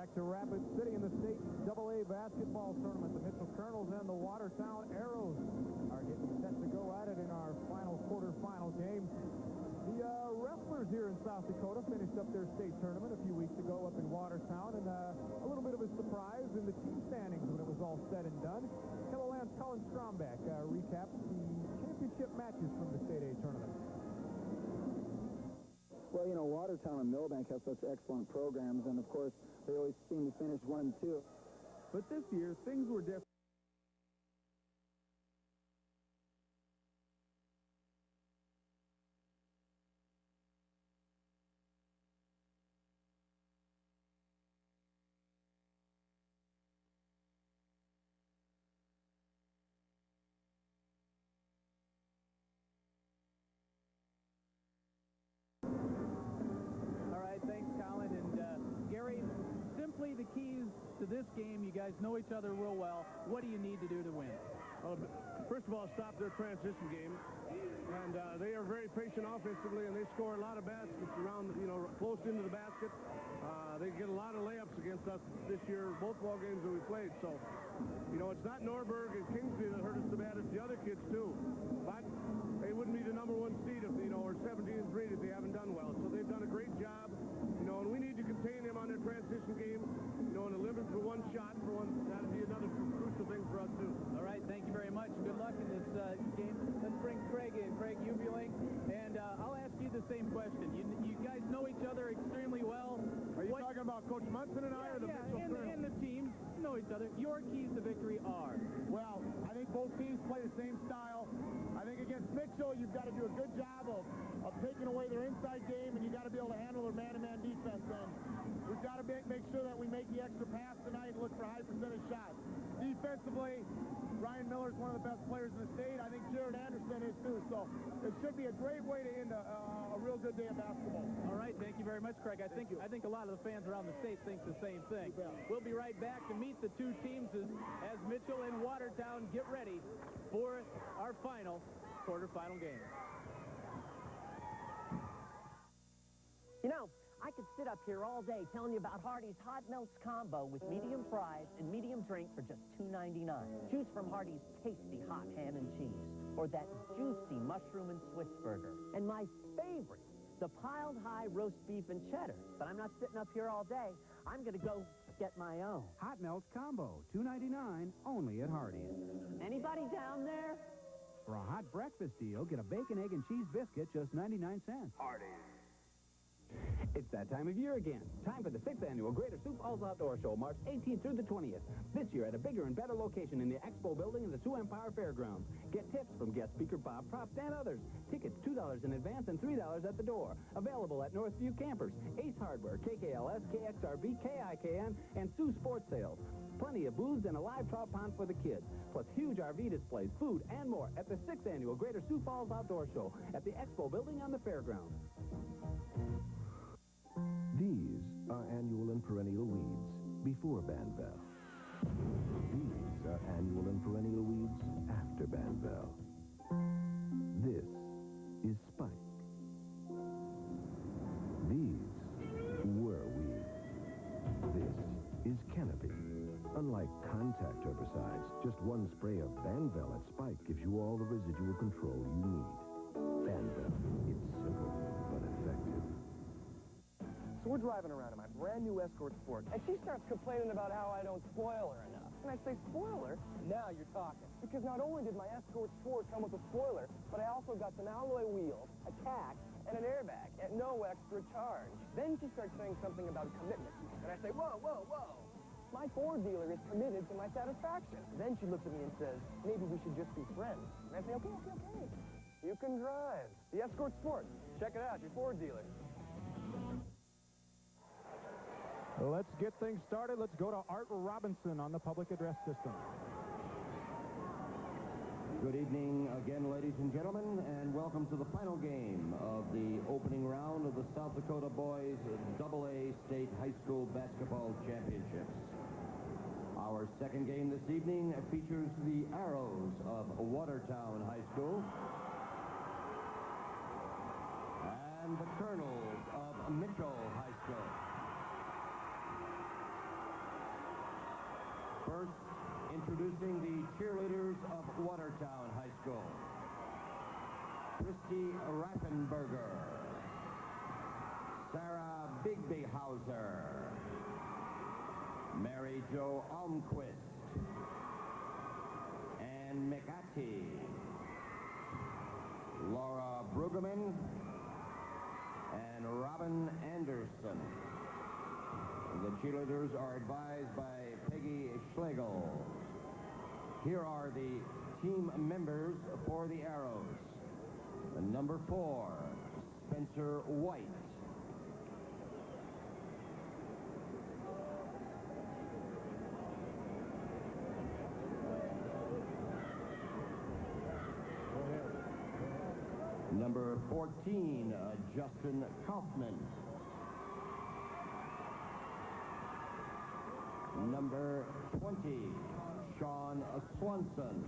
Back to Rapid City in the State AA basketball tournament. The Mitchell Kernels and the Watertown Arrows are getting set to go at it in our final quarterfinal game. The wrestlers here in South Dakota finished up their state tournament a few weeks ago up in Watertown, and a little bit of a surprise in the team standings when it was all said and done. KELOLAND's Colin Strombeck recaps the championship matches from the State A tournament. Well, you know, Watertown and Millbank have such excellent programs, and of course, they always seem to finish 1 and 2. But this year, things were different. Gary, the keys to this game, you guys know each other real well. What do you need to do to win? First of all, stop their transition game. And they are very patient offensively, and they score a lot of baskets around, close into the basket. They get a lot of layups against us this year, both ball games that we played. So, it's not Norberg and Kingsley that hurt us so bad, it's the other kids, too. But they wouldn't be the #1 seed if, or 17-3 if they haven't done well. So they've done a great job. And we need to contain them on their transition game, and a limit for one shot for one. That'd be another crucial thing for us, too. All right, thank you very much. Good luck in this game. Let's bring Craig in, Craig Ubuling. And I'll ask you the same question. You guys know each other extremely well. Are you talking about Coach Munson and I, or the Mitchell Kernels? And the teams know each other. Your keys to victory are? Well, I think both teams play the same style. I think against Mitchell, you've got to do a good job of taking away their inside game, and you've got to be able to handle their man-to-man defense. And we've got to make sure that we make the extra pass tonight and look for high percentage shots. Defensively, Ryan Miller's one of the best players in the state. I think Jared Anderson is, too. So it should be a great way to end a real good day of basketball. All right, thank you very much, Craig. I think a lot of the fans around the state think the same thing. We'll be right back to meet the two teams as Mitchell and Watertown get ready for our final quarterfinal game. I could sit up here all day telling you about Hardee's Hot Melts combo with medium fries and medium drink for just $2.99. Choose from Hardee's tasty hot ham and cheese, or that juicy mushroom and Swiss burger. And my favorite, the piled high roast beef and cheddar. But I'm not sitting up here all day. I'm going to go get my own. Hot Melts combo, $2.99, only at Hardee's. Anybody down there? For a hot breakfast deal, get a bacon, egg, and cheese biscuit, just 99 cents. Hardee's. It's that time of year again. Time for the 6th annual Greater Sioux Falls Outdoor Show, March 18th through the 20th. This year at a bigger and better location in the Expo Building in the Sioux Empire Fairgrounds. Get tips from guest speaker Bob Propst and others. Tickets $2 in advance and $3 at the door. Available at Northview Campers, Ace Hardware, KKLS, KXRB, KIKN, and Sioux Sports Sales. Plenty of booths and a live trout pond for the kids. Plus huge RV displays, food, and more at the 6th annual Greater Sioux Falls Outdoor Show at the Expo Building on the Fairgrounds. These are annual and perennial weeds before Banvel. These are annual and perennial weeds after Banvel. This is Spike. These were weeds. This is Canopy. Unlike contact herbicides, just one spray of Banvel at Spike gives you all the residual control you need. Banvel. It's simple, but effective. So we're driving around in my brand new Escort Sport, and she starts complaining about how I don't spoil her enough. And I say, spoiler? Now you're talking. Because not only did my Escort Sport come with a spoiler, but I also got some alloy wheels, a tach, and an airbag at no extra charge. Then she starts saying something about commitment. And I say, whoa, whoa, whoa. My Ford dealer is committed to my satisfaction. Then she looks at me and says, maybe we should just be friends. And I say, okay. You can drive. The Escort Sport. Check it out, your Ford dealer. Let's get things started. Let's go to Art Robinson on the public address system. Good evening again, ladies and gentlemen, and welcome to the final game of the opening round of the South Dakota Boys AA State High School Basketball Championships. Our second game this evening features the Arrows of Watertown High School and the Kernels of Mitchell High School. First, introducing the cheerleaders of Watertown High School. Christy Raffenberger, Sarah Bigbehauser, Mary Jo Almquist, Ann McAtee, Laura Brueggemann, and Robin Anderson. The cheerleaders are advised by Peggy Schlegel. Here are the team members for the Arrows. Number 4, Spencer White. Number 14, Justin Kaufman. Number 20, Sean Swanson.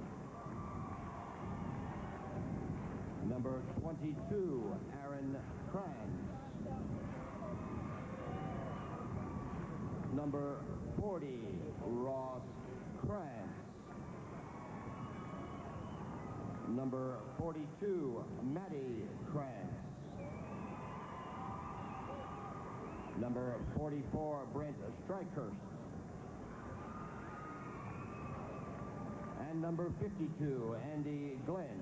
Number 22, Aaron Kranz. Number 40, Ross Krantz. Number 42, Maddie Krantz. Number 44, Brent Streikhurst. And number 52, Andy Glenn.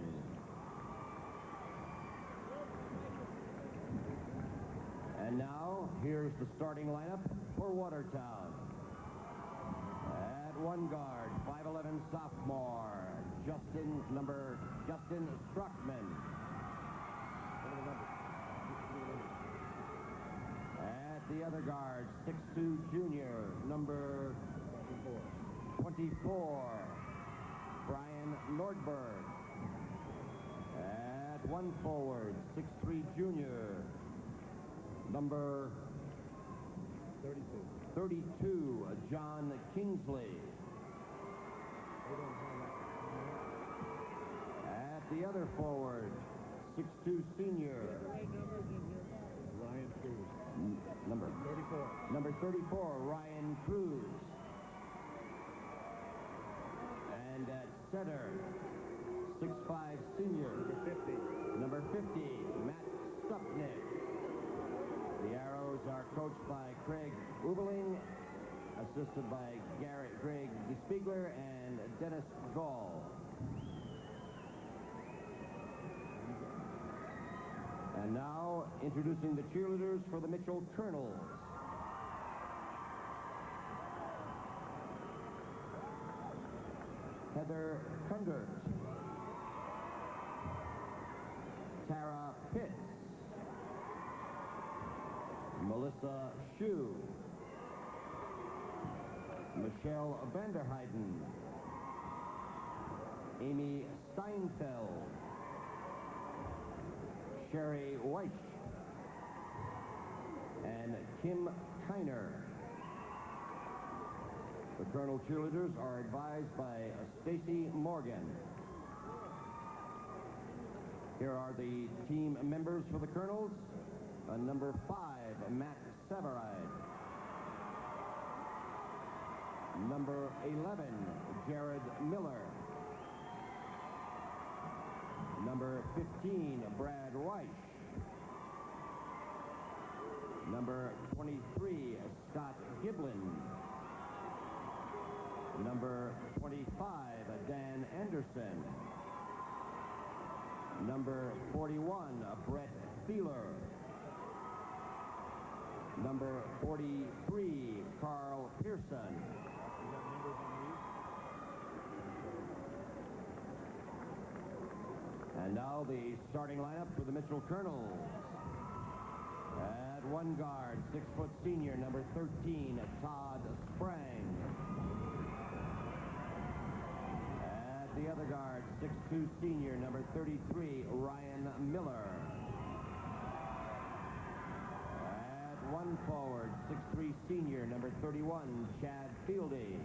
And now, here's the starting lineup for Watertown. At one guard, 5'11" sophomore, Justin Struckman. At the other guard, 6'2" junior, number 24, Brian Nordberg. At one forward, 6'3" junior, number 32, John Kingsley. At the other forward, 6'2" senior, Ryan Cruz. Number 34, Ryan Cruz. And at center, 6'5" senior, number 50, Matt Stupnick. The Arrows are coached by Craig Ubeling, assisted by Greg Spiegler and Dennis Gall. And now, introducing the cheerleaders for the Mitchell Kernels. Heather Kundert, Tara Pitts, Melissa Shue, Michelle Vanderheiden, Amy Steinfeld, Sherry Weich, and Kim Kiner. The Kernel cheerleaders are advised by Stacy Morgan. Here are the team members for the Kernels. Number 5, Matt Severide. Number 11, Jared Miller. Number 15, Brad Reich. Number 23, Scott Giblin. Number 25, Dan Anderson. Number 41, Brett Feeler. Number 43, Carl Pearson. And now the starting lineup for the Mitchell Kernels. At one guard, 6' senior, number 13, Todd Sprang. At the other guard, 6'2" senior, number 33, Ryan Miller. At one forward, 6'3" senior, number 31, Chad Fieldy.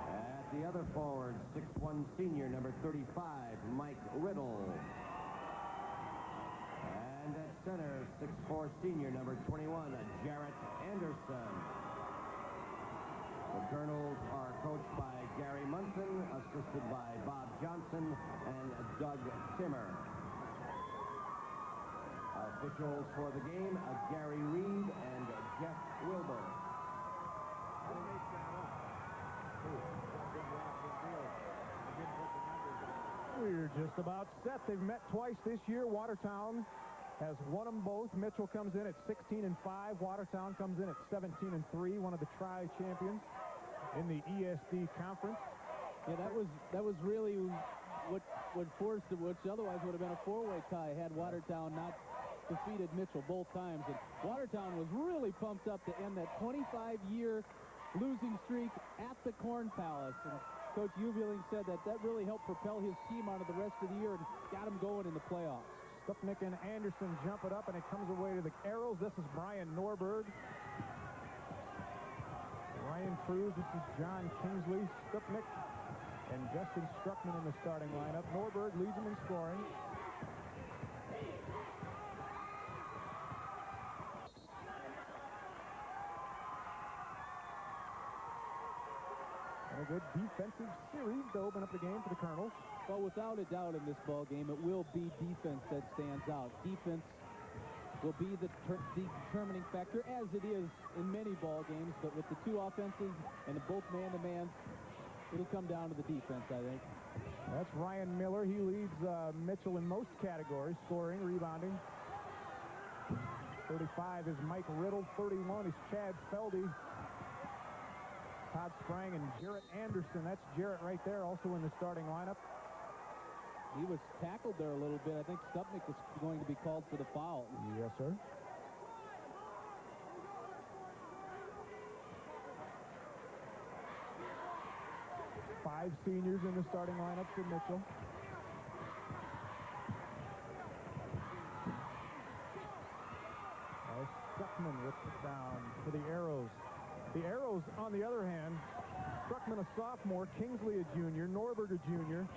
At the other forward, 6'1" senior, number 35, Mike Riddle. And at center, 6'4" senior, number 21, Jarrett Anderson. assisted by Bob Johnson and Doug Simmer. Officials for the game, Gary Reed and Jeff Wilbur. We're just about set. They've met twice this year. Watertown has won them both. Mitchell comes in at 16-5. Watertown comes in at 17-3, one of the tri-champions in the ESD conference. Yeah, that was really what forced it, which otherwise would have been a four-way tie had Watertown not defeated Mitchell both times. And Watertown was really pumped up to end that 25-year losing streak at the Corn Palace. And Coach Uveling said that really helped propel his team out of the rest of the year and got him going in the playoffs. Stupnik and Anderson jump it up, and it comes away to the Arrows. This is Brian Norberg. Ryan Cruz. This is John Kingsley. Stupnik and Justin Struckman in the starting lineup. Norberg leads them in scoring. A good defensive series to open up the game for the Kernels. Well, without a doubt in this ball game, it will be defense that stands out. Defense will be the determining factor, as it is in many ball games. But with the two offenses and the both man-to-man, it'll come down to the defense, I think. That's Ryan Miller. He leads Mitchell in most categories: scoring, rebounding. 35 is Mike Riddle. 31 is Chad Feldy. Todd Sprang and Jarrett Anderson. That's Jarrett right there, also in the starting lineup. He was tackled there a little bit. I think Stupnik is going to be called for the foul. Yes, sir. Five seniors in the starting lineup for Mitchell. Struckman whips it down for the Arrows. The Arrows, on the other hand, Struckman a sophomore, Kingsley a junior, Norberg a junior,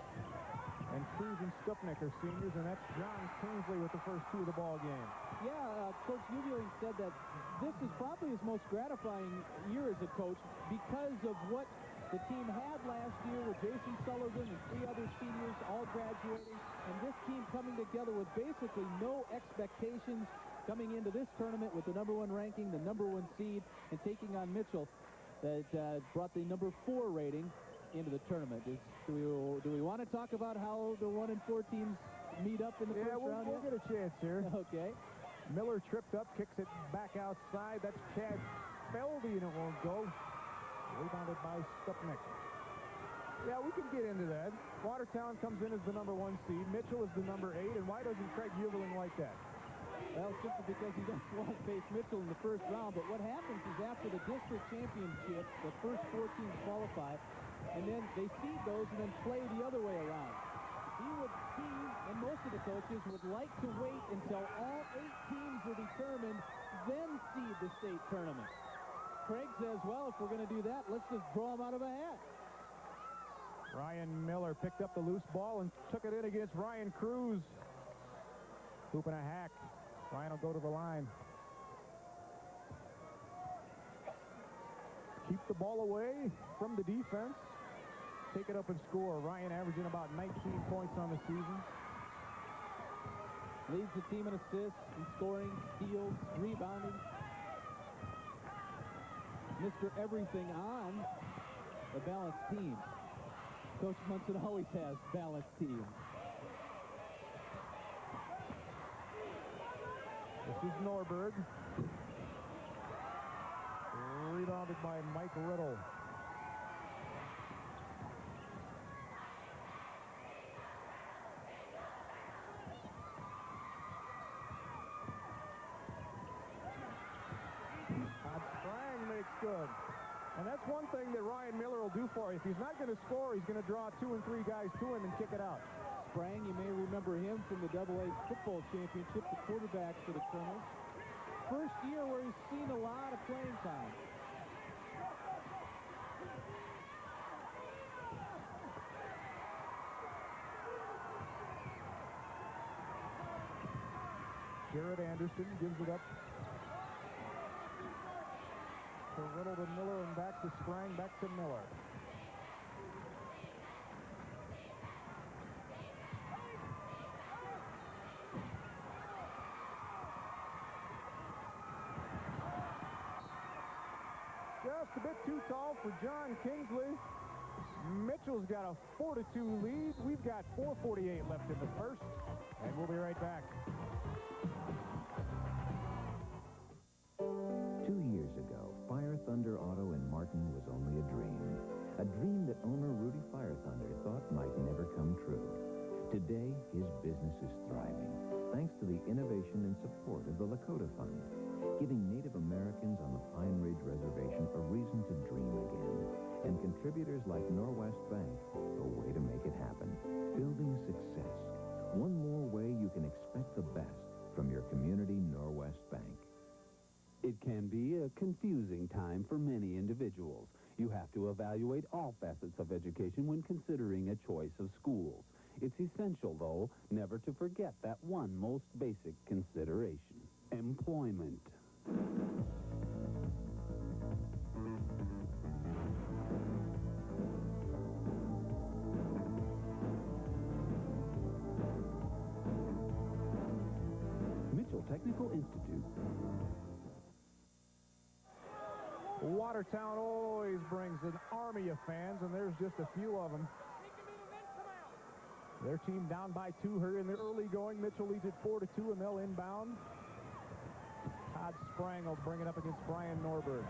and Cruz and Stupnik are seniors, and that's John Kingsley with the first two of the ball game. Yeah, Coach Uveling said that this is probably his most gratifying year as a coach because of what the team had last year with Jason Sullivan and three other seniors all graduating, and this team coming together with basically no expectations coming into this tournament with the #1 ranking, the #1 seed, and taking on Mitchell that brought the #4 rating into the tournament. Do we want to talk about how the 1 and 4 teams meet up in the first round? We'll get a chance here. Okay. Miller tripped up, kicks it back outside. That's Chad Feldy, and it won't go. Rebounded by Stupnik. Yeah, we can get into that. Watertown comes in as the #1 seed. Mitchell is the #8, and why doesn't Craig Uveling like that? Well, simply because he doesn't want to face Mitchell in the first round. But what happens is after the district championship, the first 4 teams qualify, and then they seed those and then play the other way around. He and most of the coaches would like to wait until all 8 teams are determined, then seed the state tournament. Craig says, well, if we're going to do that, let's just draw them out of a hat. Ryan Miller picked up the loose ball and took it in against Ryan Cruz. Hoop and a hack. Ryan will go to the line. Keep the ball away from the defense. Take it up and score. Ryan averaging about 19 points on the season. Leads the team in assists, in scoring, steals, rebounding. Mr. Everything on a balanced team. Coach Munson always has balanced teams. This is Norberg. Rebounded by Mike Riddle. Todd Sprang makes good. And that's one thing that Ryan Miller will do for you. If he's not going to score, he's going to draw 2 and 3 guys to him and kick it out. Sprang, you may remember him from the AA football championship, the quarterback for the Kernels. First year where he's seen a lot of playing time. Jarrett Anderson gives it up to Riddle to Miller and back to Sprang, back to Miller. just a bit too tall for John Kingsley. Mitchell's got a 4-2 lead. We've got 4:48 left in the first, and we'll be right back. 2 years ago, Fire Thunder Auto in Martin was only a dream that owner Rudy Fire Thunder thought might never come true. Today, his business is thriving, thanks to the innovation and support of the Lakota Fund, giving Native Americans on the Pine Ridge Reservation a reason to dream again, and contributors like Norwest Bank a way to make it happen. Building success. One more way you can expect the best from your community Norwest Bank. It can be a confusing time for many individuals. You have to evaluate all facets of education when considering a choice of schools. It's essential, though, never to forget that one most basic consideration: employment. Mitchell Technical Institute. Watertown always brings an army of fans, and there's just a few of them. Their team down by 2 here in the early going. Mitchell leads it 4-2, and they'll inbound. Todd Sprang will bring it up against Brian Norberg.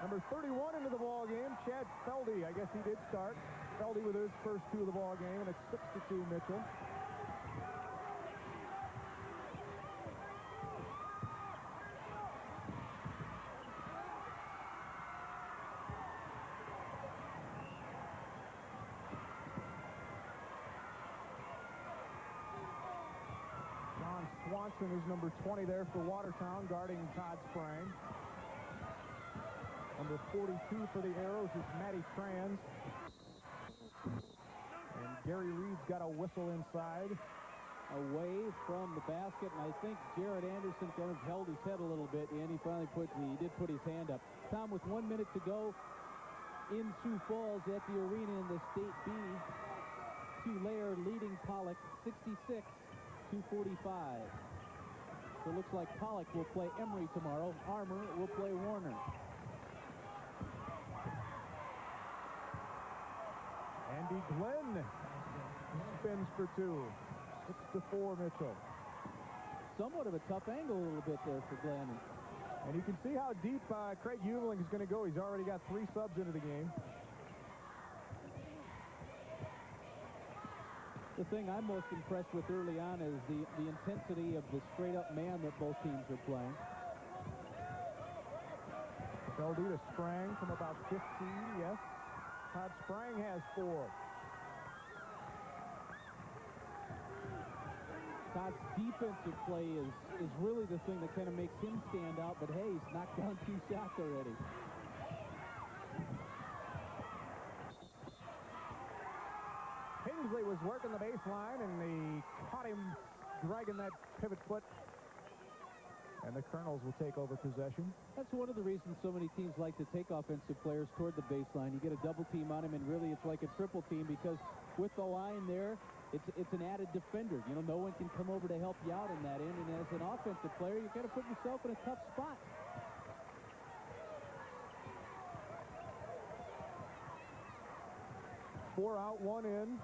Number 31 into the ball game, Chad Feldy. I guess he did start. Feldy with his first 2 of the ball game, and it's 6-2 Mitchell. Swanson is number 20 there for Watertown, guarding Todd Sprang. Number 42 for the Arrows is Matty Kranz. And Gary Reed's got a whistle inside. Away from the basket, and I think Jared Anderson kind of held his head a little bit, and he finally did put his hand up. Tom, with 1 minute to go in Sioux Falls at the arena in the State B, Tulare leading Pollock 66-45. So it looks like Pollock will play Emory tomorrow. Armour will play Warner. Andy Glenn spins for 2. 6-4 Mitchell. Somewhat of a tough angle a little bit there for Glenn. And you can see how deep Craig Umeling is going to go. He's already got 3 subs into the game. The thing I'm most impressed with early on is the intensity of the straight-up man that both teams are playing. Feldy to Sprang from about 15, yes. Todd Sprang has 4. Todd's defensive play is really the thing that kind of makes him stand out, but hey, he's knocked down 2 shots already. Kingsley was working the baseline, and they caught him dragging that pivot foot. And the Kernels will take over possession. That's one of the reasons so many teams like to take offensive players toward the baseline. You get a double team on him, and really it's like a triple team, because with the line there, it's an added defender. You know, no one can come over to help you out in that end, and as an offensive player, you've got to put yourself in a tough spot. Four out, 1 in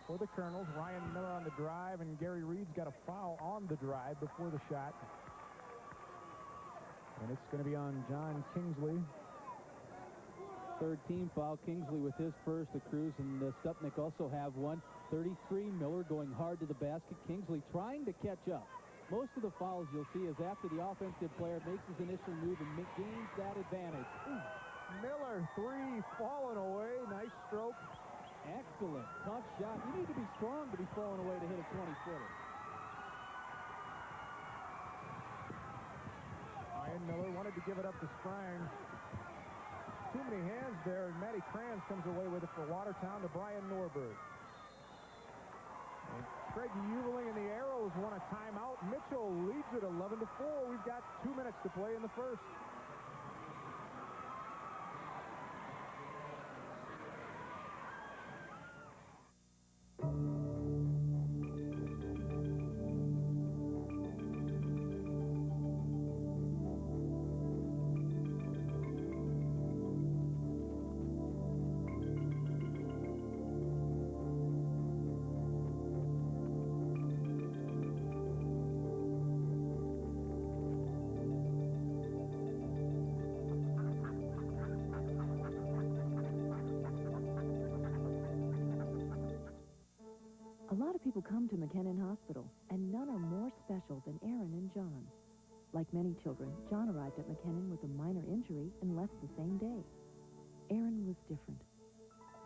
for the Kernels. Ryan Miller on the drive, and Gary Reed's got a foul on the drive before the shot. And it's going to be on John Kingsley. Third team foul. Kingsley with his first. The Crews and Stupnik also have one. 33, Miller going hard to the basket. Kingsley trying to catch up. Most of the fouls you'll see is after the offensive player makes his initial move and gains that advantage. Miller, 3 falling away. Nice stroke. Excellent. Tough shot. You need to be strong to be falling away to hit a 20-footer. Ryan Miller wanted to give it up to Sprang. Too many hands there, and Matty Kranz comes away with it for Watertown to Brian Norberg. And Craig Uveling and the Arrows want a timeout. Mitchell leads it 11-4. We've got 2 minutes to play in the first. people come to McKinnon Hospital, and none are more special than Aaron and John. Like many children, John arrived at McKinnon with a minor injury and left the same day. Aaron was different.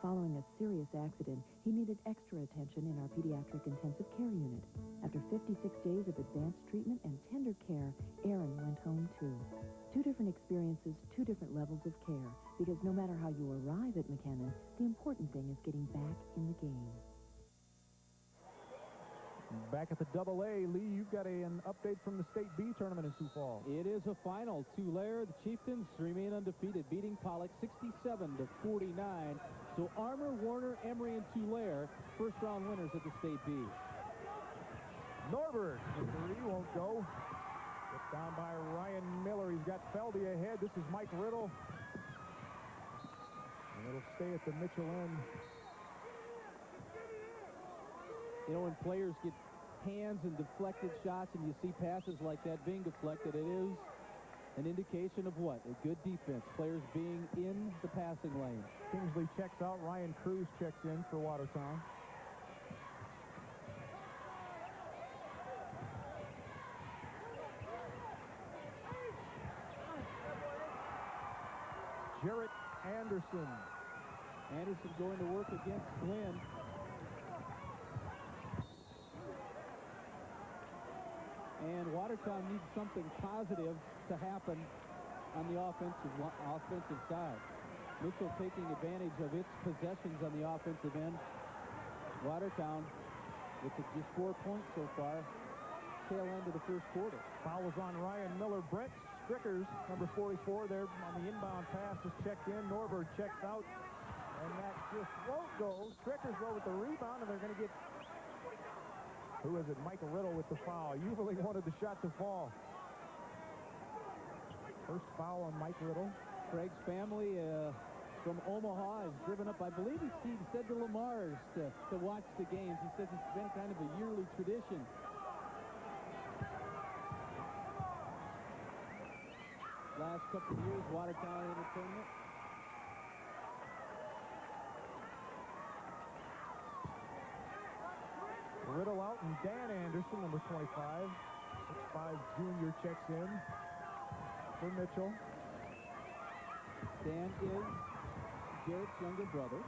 Following a serious accident, he needed extra attention in our pediatric intensive care unit. After 56 days of advanced treatment and tender care, Aaron went home too. 2 different experiences, 2 different levels of care, because no matter how you arrive at McKinnon, the important thing is getting back in the game. Back at the AA, Lee, you've got an update from the State B tournament in Sioux Falls. It is a final. Tulare, the Chieftains, remain undefeated, beating Pollock 67-49. So Armour, Warner, Emory, and Tulare, first-round winners at the State B. Norberg, the 3 won't go. It's down by Ryan Miller. He's got Feldy ahead. This is Mike Riddle. And it'll stay at the Mitchell end. You know, when players get hands and deflected shots and you see passes like that being deflected, it is an indication of what? A good defense. Players being in the passing lane. Kingsley checks out. Ryan Cruz checks in for Watertown. Jarrett Anderson. Anderson going to work against Glenn. And Watertown needs something positive to happen on the offensive side. Mitchell taking advantage of its possessions on the offensive end. Watertown with just 4 points so far. Tail end of the first quarter. Foul was on Ryan Miller. Brett Strickers, number 44, there on the inbound pass is checked in. Norberg checks out. And that just won't go. Strickers go with the rebound, and they're going to get... Who is it? Michael Riddle with the foul. Usually wanted the shot to fall. First foul on Mike Riddle. Craig's family from Omaha is driven up. I believe he said to Lamar's to watch the games. He says it's been kind of a yearly tradition. Last couple of years, Watertown in the tournament. Riddle out, and Dan Anderson, number 25. 6'5" junior checks in for Mitchell. Dan is Jarrett's younger brother.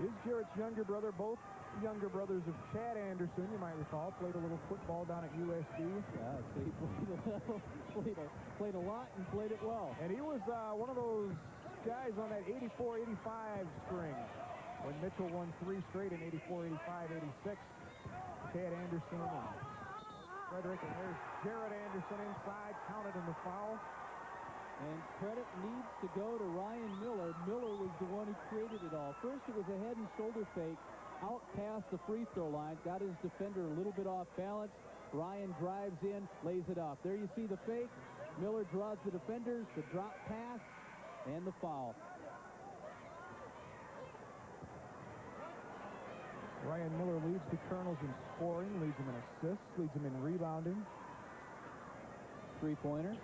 Is Jarrett's younger brother. Both younger brothers of Chad Anderson, you might recall, played a little football down at USD. Yeah, so he played a lot and played it well. And he was one of those guys on that 84-85 string when Mitchell won 3 straight in 84, 85, 86. Chad Anderson and Frederick, and there's Jarrett Anderson inside, counted in the foul. And credit needs to go to Ryan Miller. Miller was the one who created it all. First, it was a head and shoulder fake out past the free throw line, got his defender a little bit off balance. Ryan drives in, lays it off. There you see the fake. Miller draws the defenders, the drop pass, and the foul. Ryan Miller leads the Kernels in scoring, leads them in assists, leads them in rebounding. 3-pointer.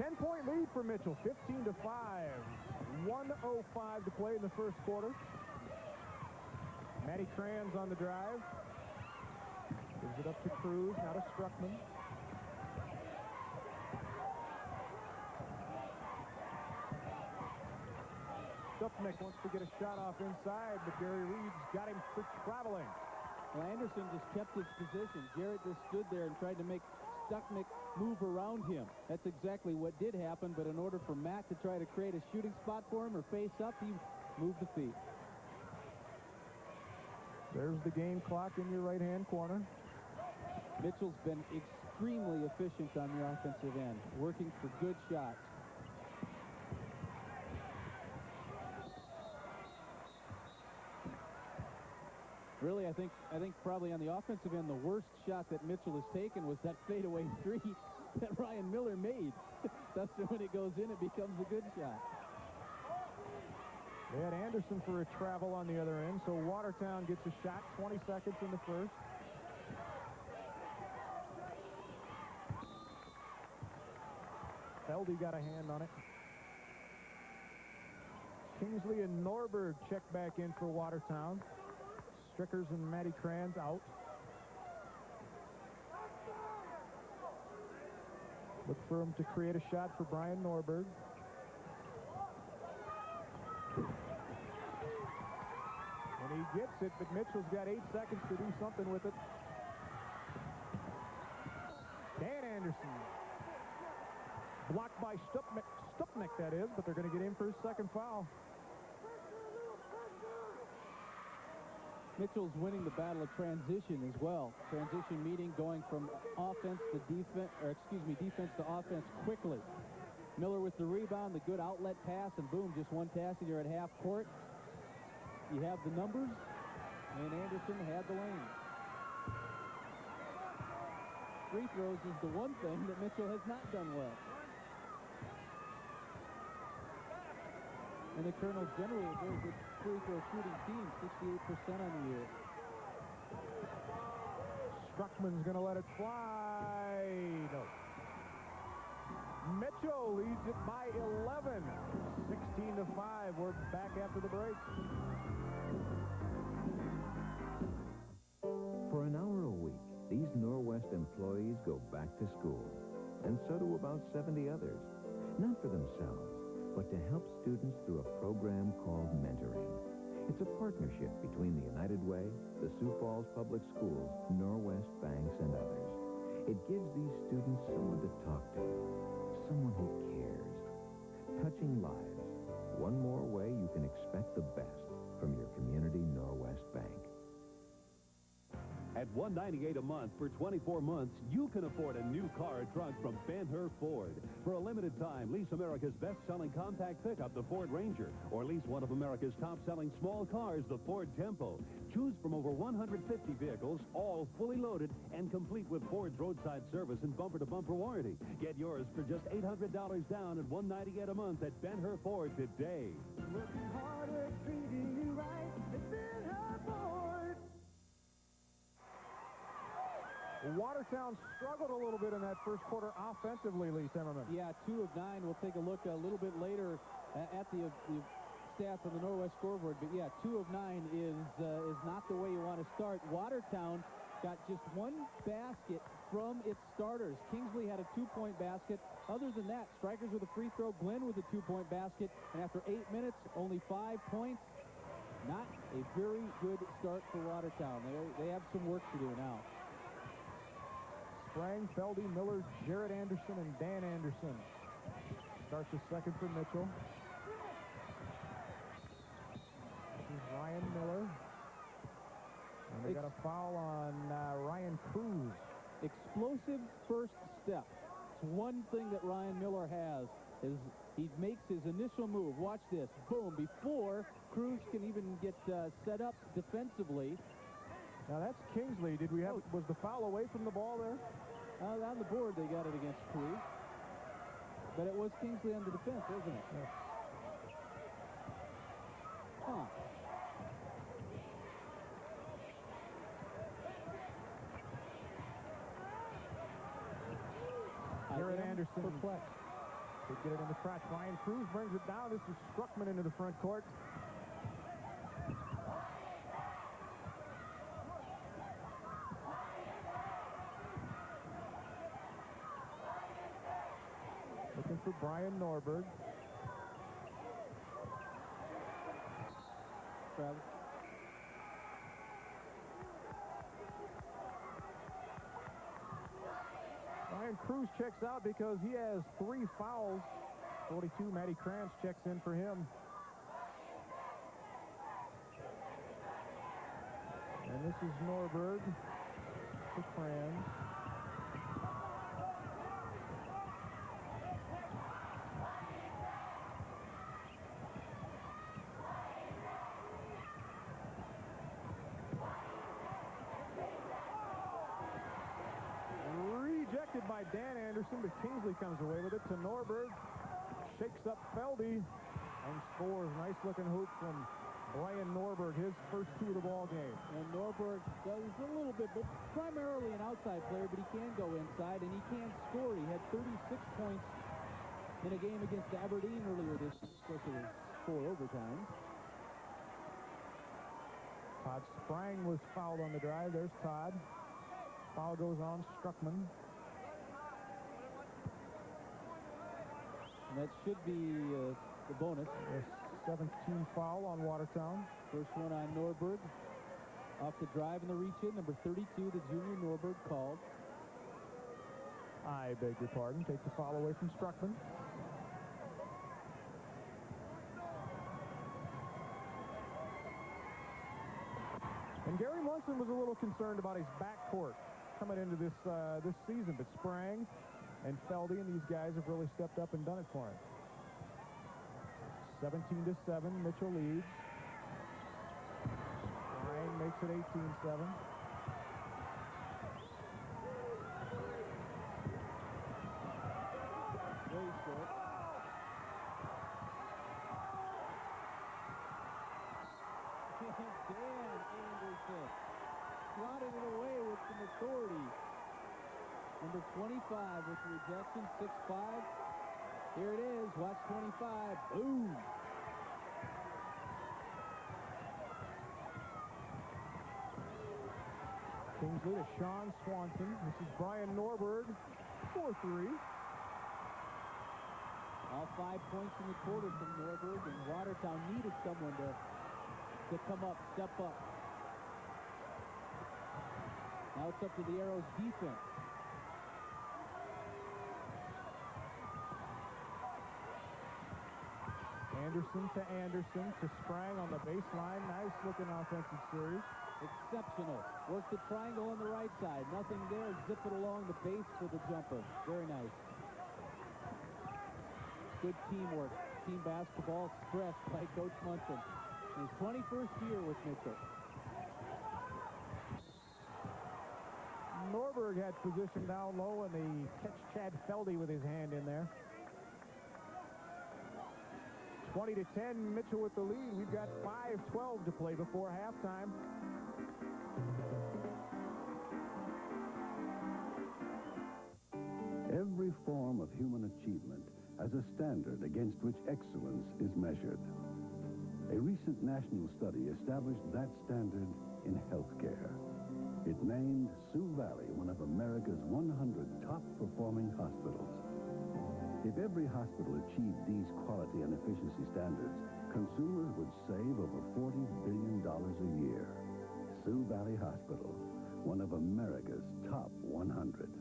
10-point lead for Mitchell, 15-5. 1:05 to play in the first quarter. Matty Kranz on the drive. Gives it up to Cruz, now to Struckman. Stucknick wants to get a shot off inside, but Gary Reed's got him for traveling. Well, Anderson just kept his position. Jarrett just stood there and tried to make Stucknick move around him. That's exactly what did happen, but in order for Matt to try to create a shooting spot for him or face up, he moved the feet. There's the game clock in your right-hand corner. Mitchell's been extremely efficient on the offensive end, working for good shots. Really, I think probably on the offensive end, the worst shot that Mitchell has taken was that fadeaway 3 that Ryan Miller made. That's when it goes in, it becomes a good shot. They had Anderson for a travel on the other end, so Watertown gets a shot, 20 seconds in the first. Feldy got a hand on it. Kingsley and Norberg check back in for Watertown. Strickers and Matty Kranz out. Look for him to create a shot for Brian Norberg. And he gets it, but Mitchell's got 8 seconds to do something with it. Dan Anderson. Blocked by Stupnik, that is, but they're going to get in for his second foul. Mitchell's winning the battle of transition as well. Transition meaning going from offense to defense, defense to offense quickly. Miller with the rebound, the good outlet pass, and boom, just one pass and you're at half court. You have the numbers, and Anderson had the lane. Free throws is the one thing that Mitchell has not done well. And the Kernels generally a very good free throw shooting team, 68% on the year. Struckman's going to let it fly. No. Mitchell leads it by 11. 16-5. We're back after the break. For an hour a week, these Norwest employees go back to school. And so do about 70 others. Not for themselves, but to help students through a program called mentoring. It's a partnership between the United Way, the Sioux Falls Public Schools, Norwest Banks, and others. It gives these students someone to talk to, someone who cares. Touching lives. One more way you can expect the best from your community Norwest Bank. At $198 a month for 24 months, you can afford a new car or truck from Ben-Hur Ford. For a limited time, lease America's best-selling compact pickup, the Ford Ranger, or lease one of America's top-selling small cars, the Ford Tempo. Choose from over 150 vehicles, all fully loaded and complete with Ford's roadside service and bumper-to-bumper warranty. Get yours for just $800 down at $198 a month at Ben-Hur Ford today. Working harder, treating you right at Ben-Hur Ford. Watertown struggled a little bit in that first quarter offensively, Lee Timmerman. Yeah, 2 of 9. We'll take a look a little bit later at the stats on the Norwest scoreboard. But yeah, 2 of 9 is not the way you want to start. Watertown got just 1 basket from its starters. Kingsley had a 2-point basket. Other than that, Strikers with a free throw, Glenn with a 2-point basket. And after 8 minutes, only 5 points. Not a very good start for Watertown. They have some work to do now. Sprang, Feldy, Miller, Jared Anderson, and Dan Anderson. Starts the second for Mitchell. This is Ryan Miller. And they got a foul on Ryan Cruz. Explosive first step. It's one thing that Ryan Miller has, is he makes his initial move. Watch this. Boom. Before Cruz can even get set up defensively. Now that's Kingsley. Did we have, was the foul away from the ball there? On the board, they got it against Cruz. But it was Kingsley on the defense, wasn't it? Yes. Huh. Jared Anderson perplexed. Could get it in the crotch. Ryan Cruz brings it down. This is Struckman into the front court. Looking for Brian Norberg. Travis. Ryan Cruz checks out because he has 3 fouls. 42, Matty Kranz checks in for him. And this is Norberg for Kranz. By Dan Anderson, but Kingsley comes away with it to Norberg. Shakes up Feldy and scores. Nice looking hoop from Brian Norberg, his first 2 of the ball game. And Norberg does a little bit, but primarily an outside player, but he can go inside and he can score. He had 36 points in a game against Aberdeen earlier this 4 overtimes. Todd Sprang was fouled on the drive. There's Todd. Foul goes on Struckman. And that should be the bonus. A 17 foul on Watertown. First one on Norberg. Off the drive and the reach-in. Number 32, the junior Norberg called. I beg your pardon. Takes the foul away from Struckman. And Gary Munson was a little concerned about his backcourt coming into this season, but Sprang and Feldy and these guys have really stepped up and done it for him. 17-7, Mitchell leads. Sprang makes it 18-7. Very short. Dan Anderson swatted it away with some authority. Number 25 with the rejection, 6'5". Here it is. Watch 25. Boom. Kingsley to Sean Swanson. This is Brian Norberg, 4-3. All 5 points in the quarter from Norberg, and Watertown needed someone to come up, step up. Now it's up to the Arrows defense. Anderson to Sprang on the baseline. Nice looking offensive series. Exceptional. Work the triangle on the right side. Nothing there. Zip it along the base for the jumper. Very nice. Good teamwork. Team basketball expressed by Coach Munson. His 21st year with Mitchell. Norberg had position down low, and they catch Chad Feldy with his hand in there. 20-10, Mitchell with the lead. We've got 5:12 to play before halftime. Every form of human achievement has a standard against which excellence is measured. A recent national study established that standard in healthcare. It named Sioux Valley one of America's 100 top-performing hospitals. If every hospital achieved these quality and efficiency standards, consumers would save over $40 billion a year. Sioux Valley Hospital, one of America's top 100.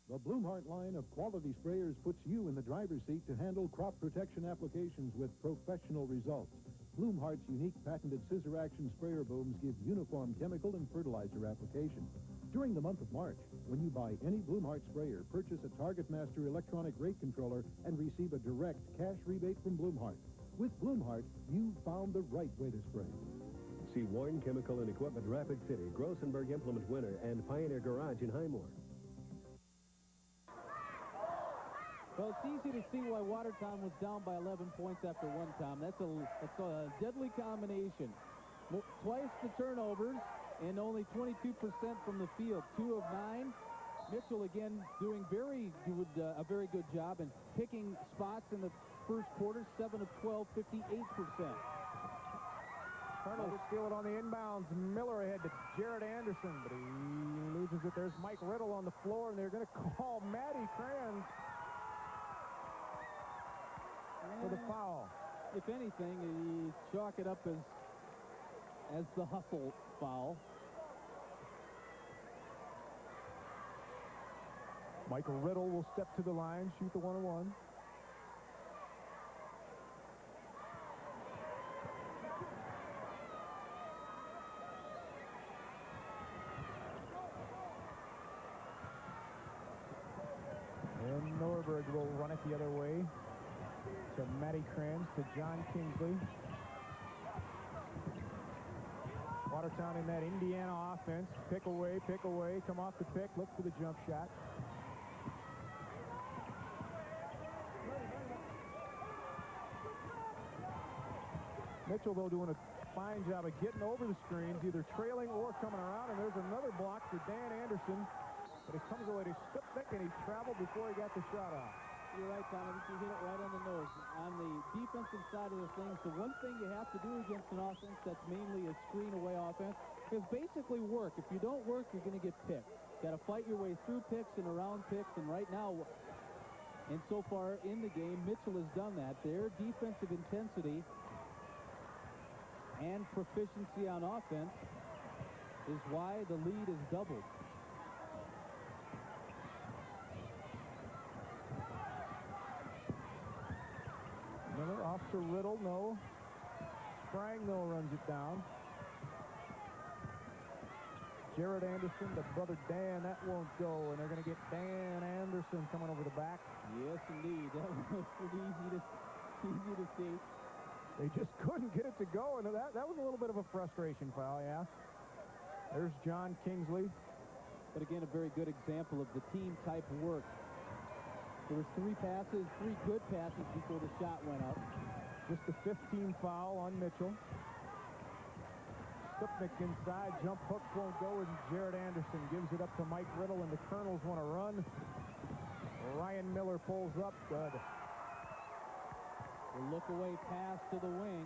The Blumhardt line of quality sprayers puts you in the driver's seat to handle crop protection applications with professional results. Blumhardt's unique patented scissor-action sprayer booms give uniform chemical and fertilizer application. During the month of March, when you buy any Blumhardt sprayer, purchase a Target Master electronic rate controller and receive a direct cash rebate from Blumhardt. With Blumhardt, you've found the right way to spray. See Warren Chemical and Equipment Rapid City, Grossenberg Implement Winter, and Pioneer Garage in Highmore. Well, it's easy to see why Watertown was down by 11 points after one time. That's a deadly combination. Twice the turnovers and only 22% from the field. 2 of 9. Mitchell again doing a very good job and picking spots in the first quarter. 7 of 12, 58%. Kernels steal it on the inbounds. Miller ahead to Jared Anderson, but he loses it. There's Mike Riddle on the floor, and they're going to call Matty Kranz for the foul. If anything, you chalk it up as the hustle foul. Michael Riddle will step to the line, shoot the 1-on-1. And Norberg will run it the other way to Matty Kranz, to John Kingsley. Watertown in that Indiana offense. Pick away, come off the pick, look for the jump shot. Mitchell, though, doing a fine job of getting over the screens, either trailing or coming around, and there's another block for Dan Anderson. But it comes away to Stupnik, and he traveled before he got the shot off. you're right, Tom. I think you hit it right on the nose. On the defensive side of the things, the one thing you have to do against an offense that's mainly a screen-away offense is basically work. If you don't work, you're going to get picked. Got to fight your way through picks and around picks, and right now, and so far in the game, Mitchell has done that. Their defensive intensity and proficiency on offense is why the lead is doubled. Miller off to Riddle, no. Sprang, though, runs it down. Jared Anderson to brother Dan, that won't go, and they're going to get Dan Anderson coming over the back. Yes, indeed. That was pretty easy to see. They just couldn't get it to go, and that was a little bit of a frustration foul, yeah. There's John Kingsley. But again, a very good example of the team-type work. There was three good passes before the shot went up. Just a 15 foul on Mitchell. Stupnik inside, jump hook won't go, and Jared Anderson gives it up to Mike Riddle, and the Kernels want to run. Ryan Miller pulls up, good. The look-away pass to the wing.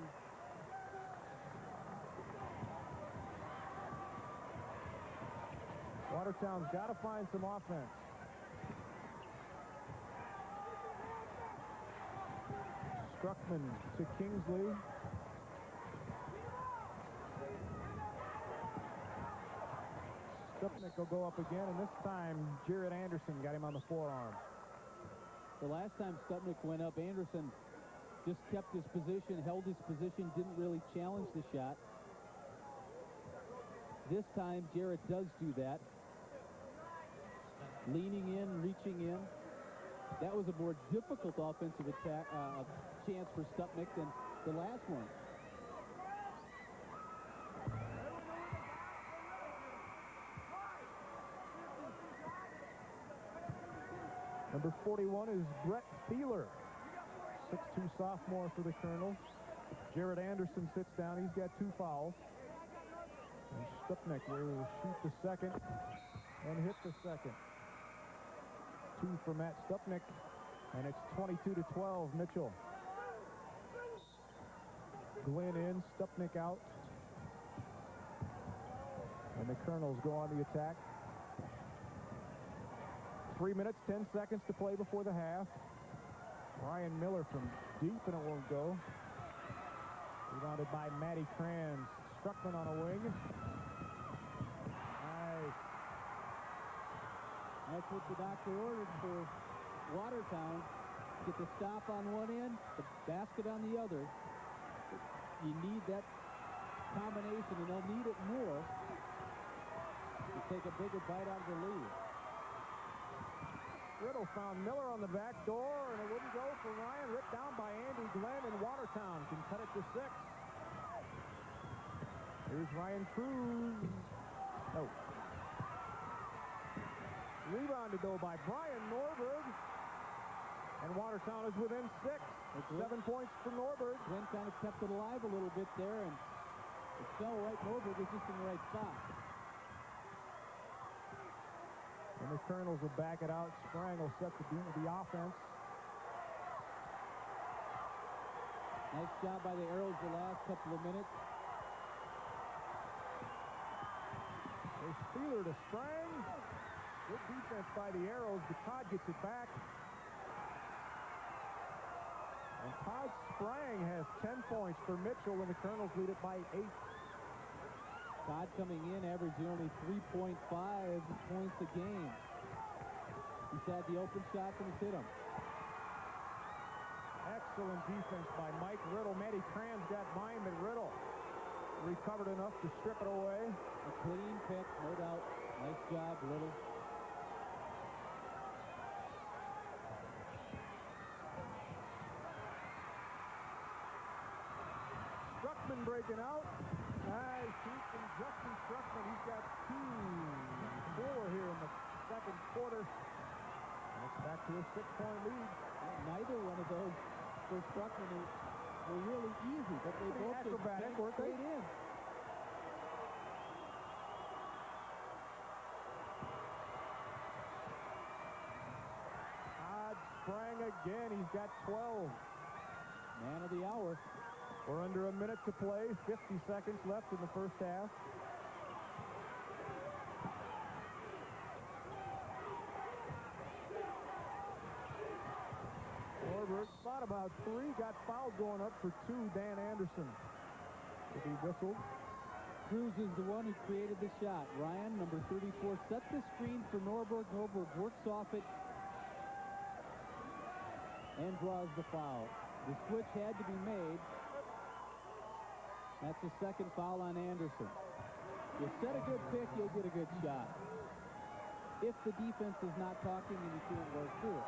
Watertown's got to find some offense. Struckman to Kingsley. Stupnik will go up again, and this time Jared Anderson got him on the forearm. The last time Stupnik went up, Anderson just kept his position, held his position, didn't really challenge the shot. This time, Jarrett does do that. Leaning in, reaching in. That was a more difficult offensive attack, chance for Stupnik than the last one. Number 41 is Brett Thieler, 6'2" sophomore for the Kernels. Jared Anderson sits down. He's got 2 fouls. And Stupnik will shoot the second and hit the second. 2 for Matt Stupnik, and it's 22-12, Mitchell. Glenn in, Stupnik out. And the Kernels go on the attack. 3 minutes, 10 seconds to play before the half. Ryan Miller from deep, and it won't go. Rebounded by Matty Kranz. Struckman on a wing. Nice. That's what the doctor ordered for Watertown. Get the stop on one end, the basket on the other. You need that combination, and they'll need it more to take a bigger bite out of the lead. Riddle found Miller on the back door, and it wouldn't go for Ryan. Ripped down by Andy Glenn, and Watertown can cut it to 6. Here's Ryan Cruz. No. Rebounded, though, by Brian Norberg. And Watertown is within 6. 7 points for Norberg. Glenn kind of kept it alive a little bit there, and it's so right. Norberg is just in the right spot. And the Kernels will back it out. Sprang will set the offense. Nice job by the Arrows the last couple of minutes. There's Steeler to Sprang. Good defense by the Arrows. The Todd gets it back. And Todd Sprang has 10 points for Mitchell, and the Kernels lead it by 8. Todd coming in, averaging only 3.5 points a game. He's had the open shots and he's hit them. Excellent defense by Mike Riddle. Matty Kranz got mine, but Riddle recovered enough to strip it away. A clean pick, no doubt. Nice job, Riddle. Struckman breaking out. Nice shoot from Justin Struckman. He's got 2-4 here in the second quarter. And it's back to a 6-point lead. Neither one of those for Struckman were really easy, but they both acrobatic, weren't they? straight in. sprang again. He's got 12. Man of the hour. We're under a minute to play. 50 seconds left in the first half. Norberg thought about 3. Got fouled going up for 2. Dan Anderson to be whistled. Cruz is the one who created the shot. Ryan, number 34, set the screen for Norberg. Norberg works off it and draws the foul. The switch had to be made. That's the second foul on Anderson. You set a good pick, you'll get a good shot. If the defense is not talking and you can't work through it.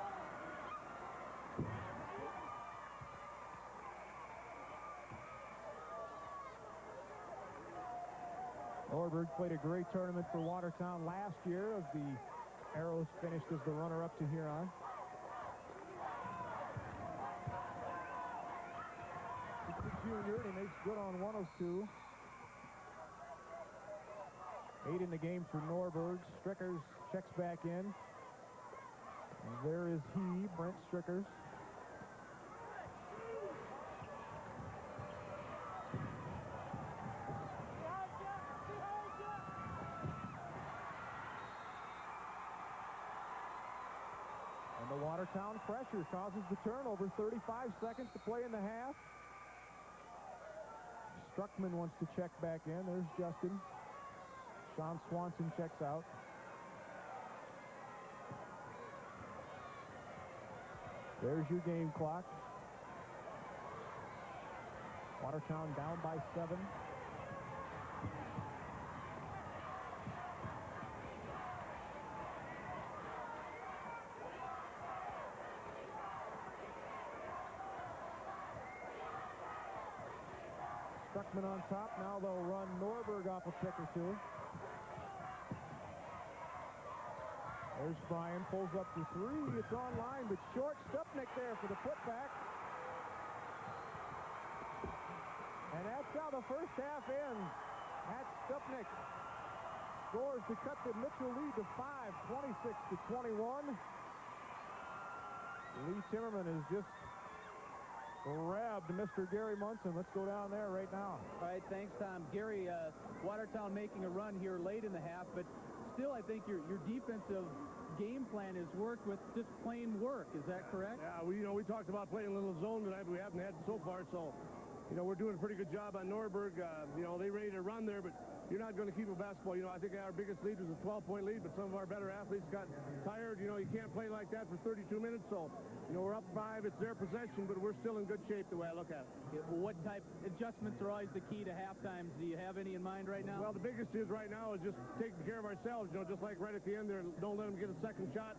Norberg played a great tournament for Watertown last year as the Arrows finished as the runner-up to Huron. He's a junior, and he makes good on 1 of 2. 8 in the game for Norberg. Strickers checks back in. And there is he, Brent Strickers. The Watertown pressure causes the turnover. 35 seconds to play in the half. Struckman wants to check back in. There's Justin. Sean Swanson checks out. There's your game clock. Watertown down by 7. Struckman on top. Now they'll run Norberg off a pick or 2. There's Bryan. Pulls up for 3. It's online, but short. Stupnik there for the putback. And that's how the first half ends. Matt Stupnik scores to cut the Mitchell lead to 5, 26-21. Lee Timmerman is just grabbed Mr. Gary Munson. Let's go down there right now. All right, thanks, Tom. Gary, Watertown making a run here late in the half, but still I think your defensive game plan has worked with just plain work. Is that correct? Yeah, we talked about playing a little zone tonight, but we haven't had it so far, so we're doing a pretty good job on Norberg. They ready to run there, but you're not going to keep a basketball. I think our biggest lead was a 12-point lead, but some of our better athletes got tired. You can't play like that for 32 minutes, so we're up 5. It's their possession, but we're still in good shape the way I look at it. Yeah, well, what type adjustments are always the key to halftime? Do you have any in mind right now? Well, the biggest is right now is just taking care of ourselves. Just like right at the end there, don't let them get a second shot,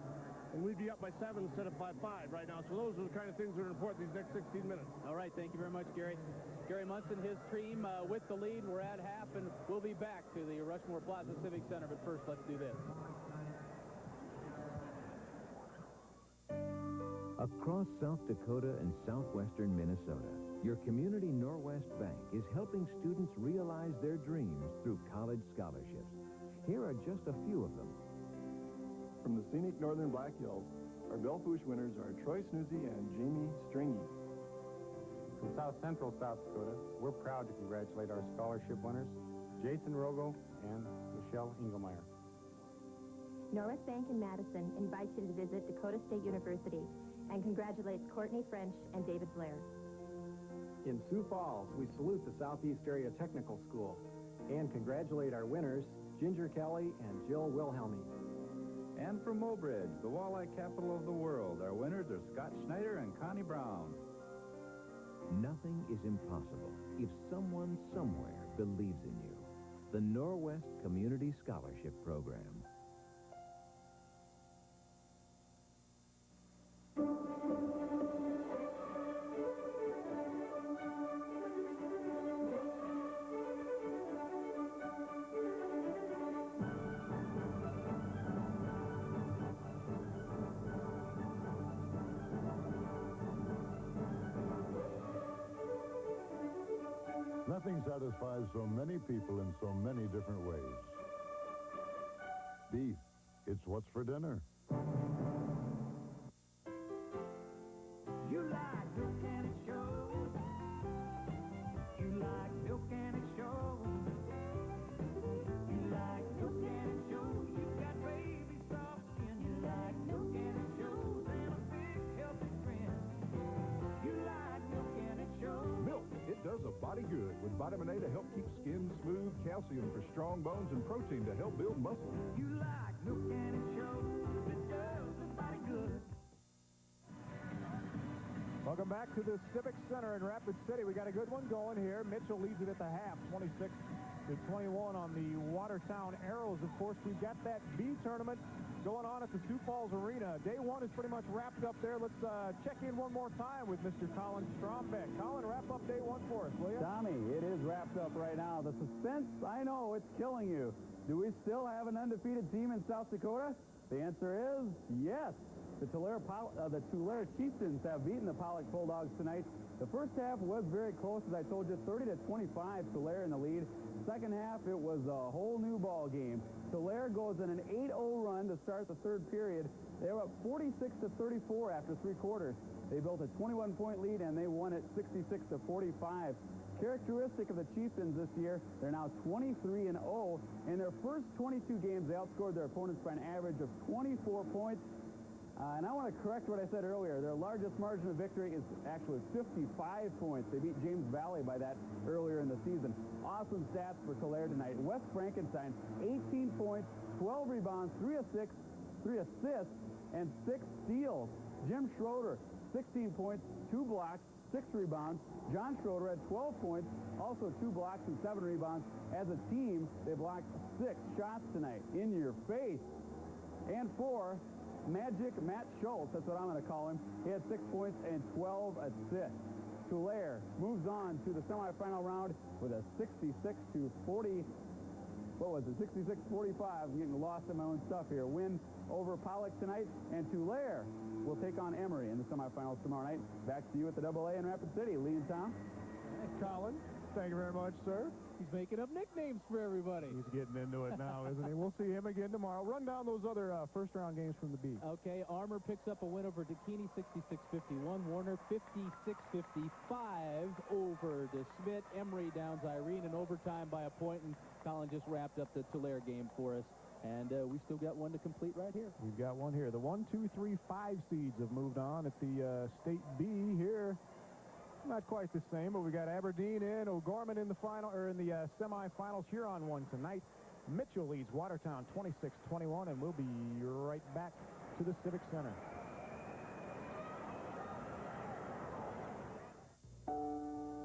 and we'd be up by 7 instead of by 5 right now. So those are the kind of things that are important these next 16 minutes. All right, thank you very much, Gary. Gary Munson, his team with the lead. We're at half, and we'll be back to the Rushmore Plaza Civic Center. But first, let's do this. Across South Dakota and southwestern Minnesota, your Community Norwest Bank is helping students realize their dreams through college scholarships. Here are just a few of them. From the scenic northern Black Hills, our Bill Foosh winners are Troy Snoozy and Jamie Stringy. From South Central South Dakota, we're proud to congratulate our scholarship winners, Jason Rogo and Michelle Engelmeyer. Norwest Bank in Madison invites you to visit Dakota State University and congratulates Courtney French and David Blair. In Sioux Falls, we salute the Southeast Area Technical School and congratulate our winners, Ginger Kelly and Jill Wilhelmy. And from Mobridge, the walleye capital of the world, our winners are Scott Schneider and Connie Brown. Nothing is impossible if someone somewhere believes in you. The Norwest Community Scholarship Program. Nothing satisfies so many people in so many different ways. Beef, it's what's for dinner. good with vitamin A to help keep skin smooth, calcium for strong bones, and protein to help build muscle. You like milk and it shows. It does the body good. Welcome back to the Civic Center in Rapid City. We got a good one going here. Mitchell leads it at the half, 26-21 on the Watertown Arrows. Of course, we've got that B tournament going on at the Sioux Falls Arena. Day one is pretty much wrapped up there. Let's check in one more time with Mr. Colin Strombeck. Colin, wrap up day one for us, will you? Tommy, it is wrapped up right now. The suspense, I know, it's killing you. Do we still have an undefeated team in South Dakota? The answer is yes. The Tulare Chieftains have beaten the Pollock Bulldogs tonight. The first half was very close, as I told you, 30-25, Tulare in the lead. Second half, it was a whole new ball game. Tulare goes in an 8-0 run to start the third period. They were up 46-34 after three quarters. They built a 21-point lead, and they won it 66-45. Characteristic of the Chieftains this year, they're now 23-0. In their first 22 games, they outscored their opponents by an average of 24 points. And I want to correct what I said earlier. Their largest margin of victory is actually 55 points. They beat James Valley by that earlier in the season. Awesome stats for Tulare tonight. Wes Frankenstein, 18 points, 12 rebounds, 3 assists, and 6 steals. Jim Schroeder, 16 points, 2 blocks, 6 rebounds. John Schroeder had 12 points, also 2 blocks and 7 rebounds. As a team, they blocked 6 shots tonight. In your face. And 4, Magic Matt Schultz, that's what I'm going to call him. He had 6 points and 12 assists. Tulare moves on to the semifinal round with a 66-45. I'm getting lost in my own stuff here. Win over Pollock tonight, and Tulare will take on Emory in the semifinals tomorrow night. Back to you at the AA in Rapid City. Lee and Tom. Colin, thank you very much, sir. He's making up nicknames for everybody. He's getting into it now, isn't he? We'll see him again tomorrow. Run down those other first-round games from the B. Okay, Armour picks up a win over Dakini, 66-51. Warner, 56-55 over DeSmit. Emory downs Irene in overtime by a point, and Colin just wrapped up the Tulare game for us. And we still got one to complete right here. We've got one here. The 1, 2, 3, 5 seeds have moved on at the State B here. Not quite the same, but we got Aberdeen and O'Gorman in the semifinals. Huron won tonight. Mitchell leads Watertown 26-21, and we'll be right back to the Civic Center.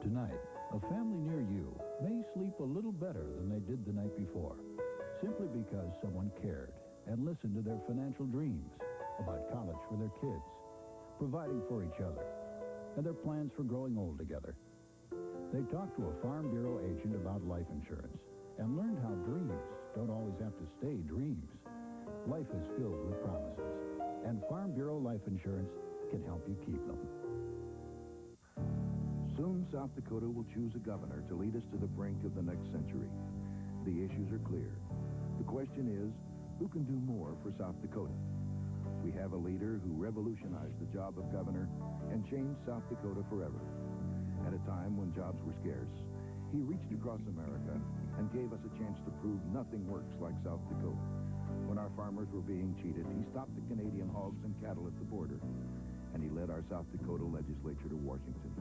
Tonight, a family near you may sleep a little better than they did the night before, simply because someone cared and listened to their financial dreams about college for their kids, providing for each other, and their plans for growing old together. They talked to a Farm Bureau agent about life insurance and learned how dreams don't always have to stay dreams. Life is filled with promises, and Farm Bureau Life Insurance can help you keep them. Soon, South Dakota will choose a governor to lead us to the brink of the next century. The issues are clear. The question is, who can do more for South Dakota? We have a leader who revolutionized the job of governor and changed South Dakota forever. At a time when jobs were scarce, he reached across America and gave us a chance to prove nothing works like South Dakota. When our farmers were being cheated, he stopped the Canadian hogs and cattle at the border, and he led our South Dakota legislature to Washington,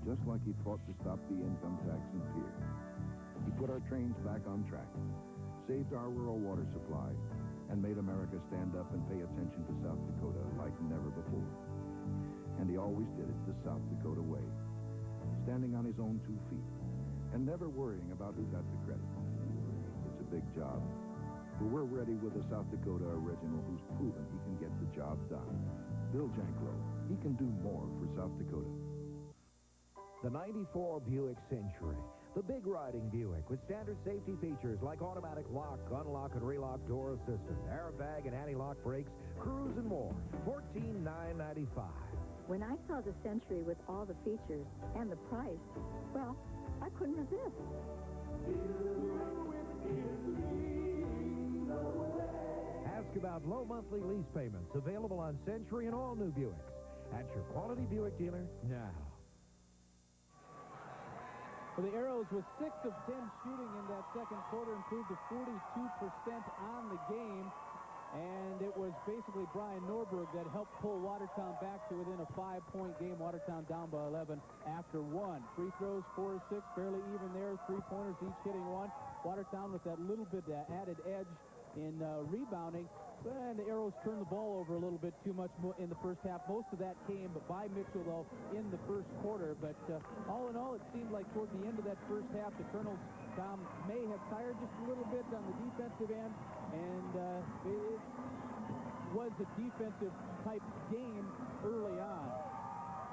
just like he fought to stop the income tax in Pierre. He put our trains back on track, saved our rural water supply, and made America stand up and pay attention to South Dakota like never before. And he always did it the South Dakota way, standing on his own 2 feet and never worrying about who got the credit. It's a big job, but we're ready with a South Dakota original who's proven he can get the job done. Bill Janklow, he can do more for South Dakota. The 94 Buick Century. The big riding Buick with standard safety features like automatic lock, unlock, and relock door assistant, airbag and anti-lock brakes, cruise, and more. $14,995. When I saw the Century with all the features and the price, well, I couldn't resist. Ask about low monthly lease payments available on Century and all new Buicks at your quality Buick dealer now. Well, the Arrows with 6 of 10 shooting in that second quarter improved to 42% on the game. And it was basically Brian Norberg that helped pull Watertown back to within a 5-point game. Watertown down by 11 after 1. Free throws, 4 of 6, fairly even there. 3-pointers each hitting 1. Watertown with that little bit added edge in rebounding. And the Arrows turned the ball over a little bit too much in the first half. Most of that came by Mitchell, though, in the first quarter. But all in all, it seemed like toward the end of that first half, the Kernels may have tired just a little bit on the defensive end. And it was a defensive-type game early on.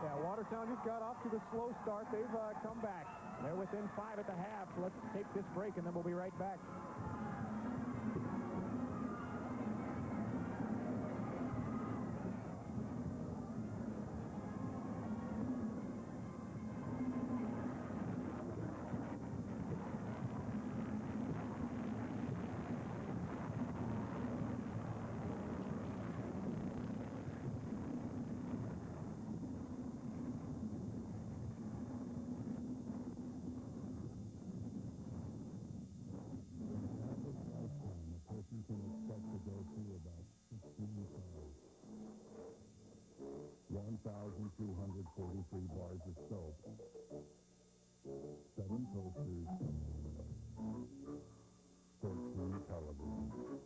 Yeah, Watertown just got off to the slow start. They've come back. They're within 5 at the half. So let's take this break, and then we'll be right back. can expect to go through about 16 cars. 1,243 bars of soap, 7 toasters, 14 televisions,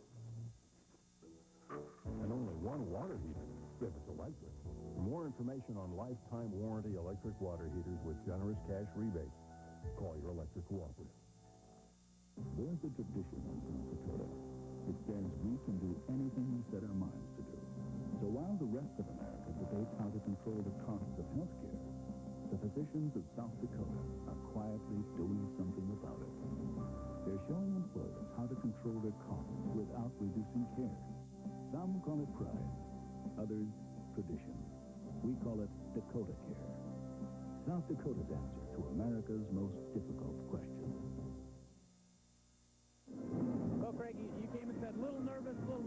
and only 1 water heater if it's electric. For more information on lifetime warranty electric water heaters with generous cash rebates, call your electric cooperative. There's a tradition in South Dakota. It says we can do anything we set our minds to do. So while the rest of America debates how to control the costs of health care, the physicians of South Dakota are quietly doing something about it. They're showing employers how to control their costs without reducing care. Some call it pride, others tradition. We call it Dakota Care. South Dakota's answer to America's most difficult question. Well, Craig, you came and said a little nervous, but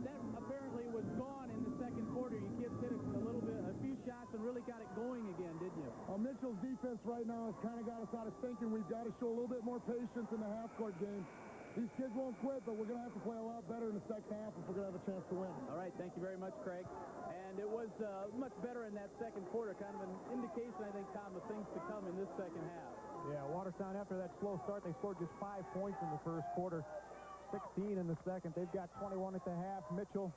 that apparently was gone in the second quarter. You kids hit a few shots and really got it going again, didn't you? Well, Mitchell's defense right now has kind of got us out of thinking. We've got to show a little bit more patience in the half-court game. These kids won't quit, but we're going to have to play a lot better in the second half if we're going to have a chance to win. All right, thank you very much, Craig. And it was much better in that second quarter, kind of an indication, I think, Tom, of things to come in this second half. Yeah, Watertown, after that slow start, they scored just 5 points in the first quarter, 16 in the second. They've got 21 at the half. Mitchell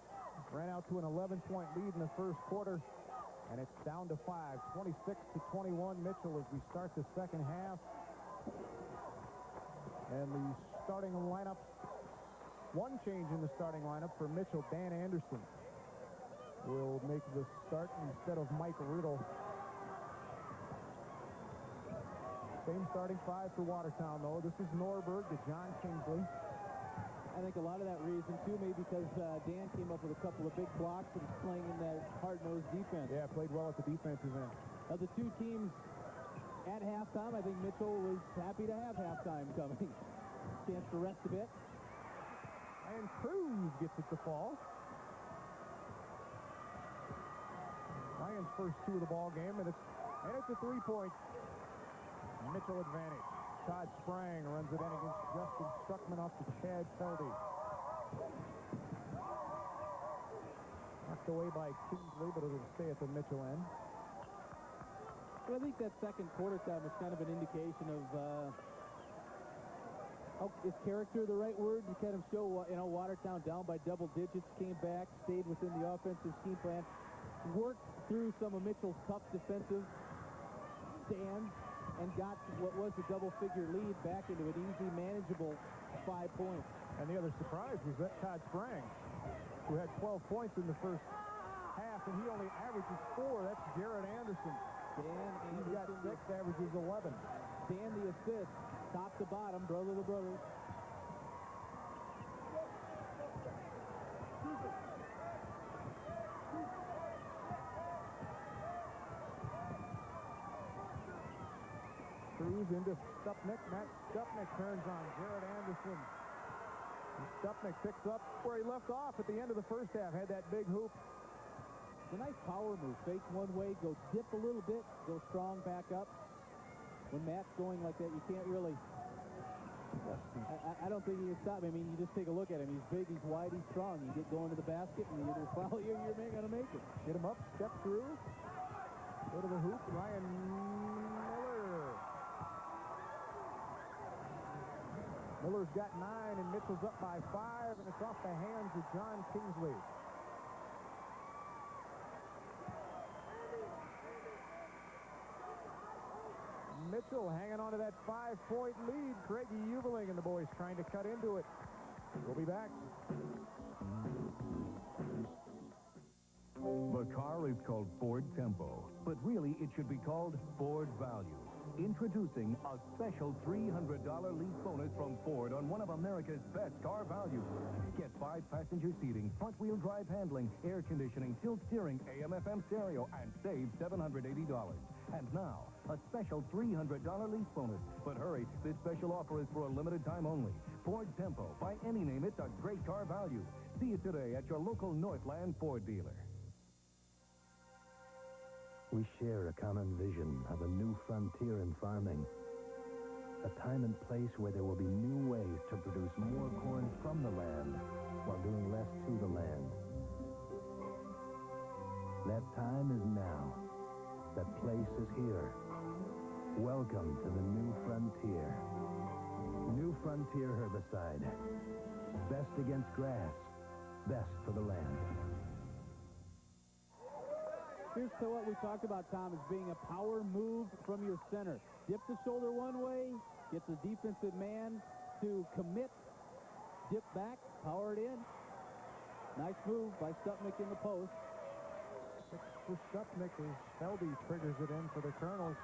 ran out to an 11-point lead in the first quarter, and it's down to 5, 26-21 Mitchell as we start the second half. And the starting lineup, one change in the starting lineup for Mitchell. Dan Anderson will make the start instead of Mike Riddle. Same starting 5 for Watertown, though. This is Norberg to John Kingsley. I think a lot of that reason, too, maybe because Dan came up with a couple of big blocks and he's playing in that hard-nosed defense. Yeah, played well at the defensive end. Of the two teams at halftime, I think Mitchell was happy to have halftime coming. Chance to rest a bit. And Cruz gets it to fall. Ryan's first 2 of the ball game, and it's a 3-point Mitchell advantage. Todd Sprang runs it in against Justin Struckman off to Chad Feldy. Knocked away by Kingsley, but it'll stay at the Mitchell end. Well, I think that second quarter time was kind of an indication of, is character the right word? You kind of show, Watertown down by double digits, came back, stayed within the offensive scheme plan, worked through some of Mitchell's tough defensive stands, and got what was a double-figure lead back into an easy, manageable 5 points. And the other surprise was that Todd Sprang, who had 12 points in the first half, and he only averages 4. That's Jared Anderson. He's got 6, averages 11. Dan the assist, top to bottom, brother to brother. Cruz into Stupnick. Matt Stupnick turns on Jared Anderson. And Stupnick picks up where he left off at the end of the first half. Had that big hoop. It's a nice power move. Fake one way, go dip a little bit, go strong back up. When Matt's going like that, you can't really I don't think he can stop him. I mean, you just take a look at him. He's big, he's wide, he's strong. You get going to the basket, and you either foul you or you're going to make it. Get him up, step through, go to the hoop. Ryan Miller. Miller's got 9, and Mitchell's up by 5, and it's off the hands of John Kingsley. Mitchell hanging on to that 5-point lead. Craigie Ubeling and the boys trying to cut into it. We'll be back. The car is called Ford Tempo, but really it should be called Ford Value. Introducing a special $300 lease bonus from Ford on one of America's best car values. Get 5-passenger seating, front-wheel drive handling, air conditioning, tilt steering, AM/FM stereo, and save $780. And now, a special $300 lease bonus. But hurry, this special offer is for a limited time only. Ford Tempo. By any name, it's a great car value. See it today at your local Northland Ford dealer. We share a common vision of a new frontier in farming. A time and place where there will be new ways to produce more corn from the land while doing less to the land. That time is now. That place is here. Welcome to the New Frontier. New Frontier herbicide. Best against grass. Best for the land. Here's to what we talked about, Tom, as being a power move from your center. Dip the shoulder one way, get the defensive man to commit, dip back, power it in. Nice move by Stupnick in the post. For Stupnick as Feldy triggers it in for the Kernels.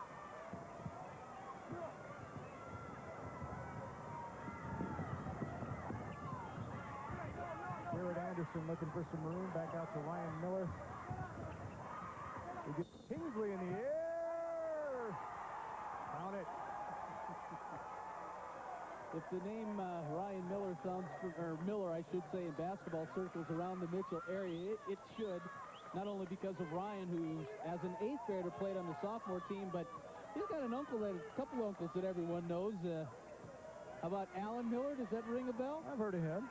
Garrett Anderson looking for some room. Back out to Ryan Miller. We get Kingsley in the air. Count it. If the name Ryan Miller sounds, or Miller, I should say, in basketball circles around the Mitchell area, it should. Not only because of Ryan, who, as an 8th grader, played on the sophomore team, but he's got a couple uncles that everyone knows. How about Alan Miller? Does that ring a bell? I've heard of him.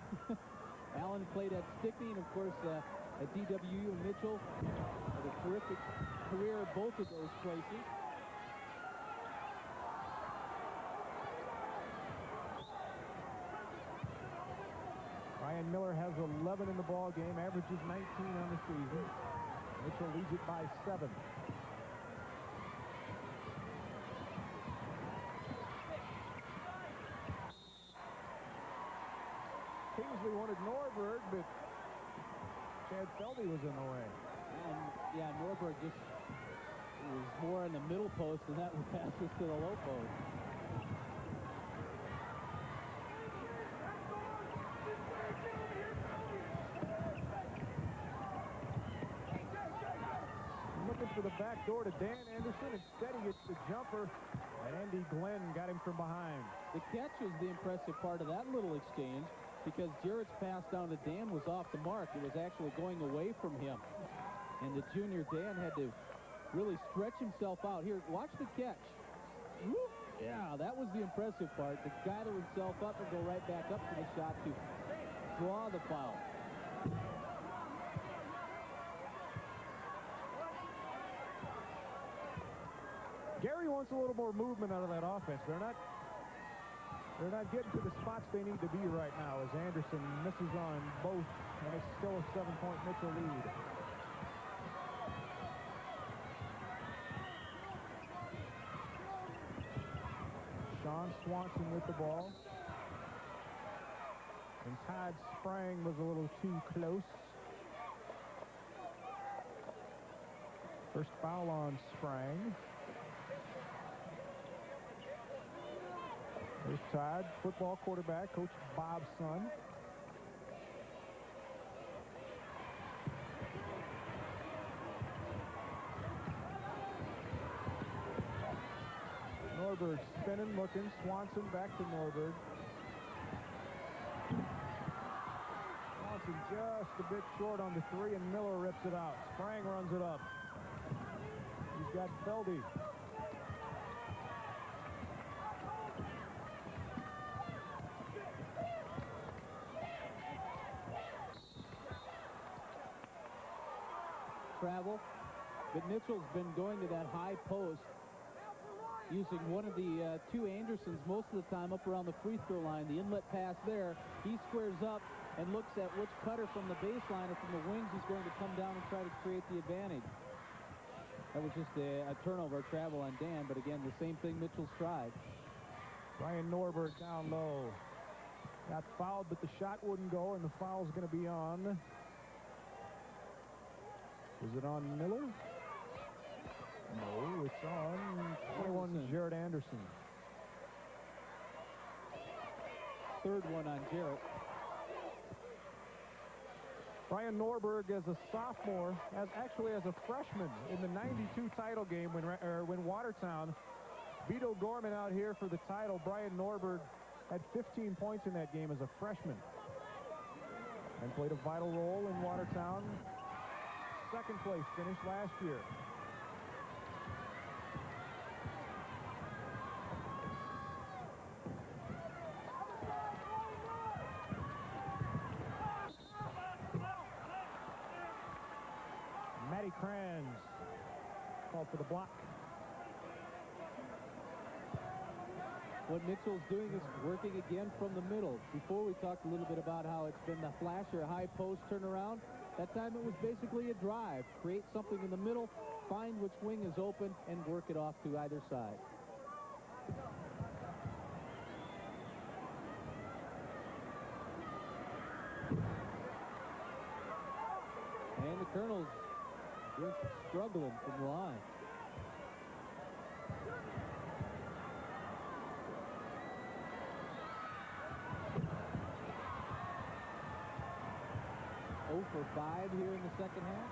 Alan played at Stickney and, of course, at DWU and Mitchell. Had a terrific career at both of those places. Ryan Miller has 11 in the ball game, averages 19 on the season. Mitchell leads it by 7. Kingsley wanted Norberg, but Chad Feldy was in the way. And, yeah, Norberg just was more in the middle post, and that passes to the low post. Looking for the back door to Dan Anderson. Instead, he gets the jumper, and Andy Glenn got him from behind. The catch was the impressive part of that little exchange, because Jarrett's pass down to Dan was off the mark. It was actually going away from him. And the junior Dan had to really stretch himself out. Here, watch the catch. Whoop. Yeah, that was the impressive part. To gather himself up and go right back up to the shot to draw the foul. Gary wants a little more movement out of that offense. They're not getting to the spots they need to be right now as Anderson misses on both, and it's still a 7-point Mitchell lead. Sean Swanson with the ball. And Todd Sprang was a little too close. First foul on Sprang. There's Todd, football quarterback, Coach Bob's son. Norberg spinning, looking. Swanson back to Norberg. Swanson just a bit short on the 3, and Miller rips it out. Sprang runs it up. He's got Feldy. travel. But Mitchell's been going to that high post, using one of the two Andersons most of the time up around the free throw line. The inlet pass there. He squares up and looks at which cutter from the baseline or from the wings is going to come down and try to create the advantage. That was just a turnover travel on Dan, but again, the same thing Mitchell's tried. Brian Norberg down low. Got fouled, but the shot wouldn't go, and the foul's going to be on. Is it on Miller? No, it's on 21, Jared Anderson. Third one on Jarrett. Brian Norberg as a sophomore, actually as a freshman in the 92 title game when Watertown beat O'Gorman out here for the title. Brian Norberg had 15 points in that game as a freshman and played a vital role in Watertown. Second place finish last year. Matty Kranz called for the block. What Mitchell's doing is working again from the middle. Before we talked a little bit about how it's been the flash or high post turnaround. That time it was basically a drive. Create something in the middle, find which wing is open, and work it off to either side. And the Kernels just struggling from the line. For 5 here in the second half.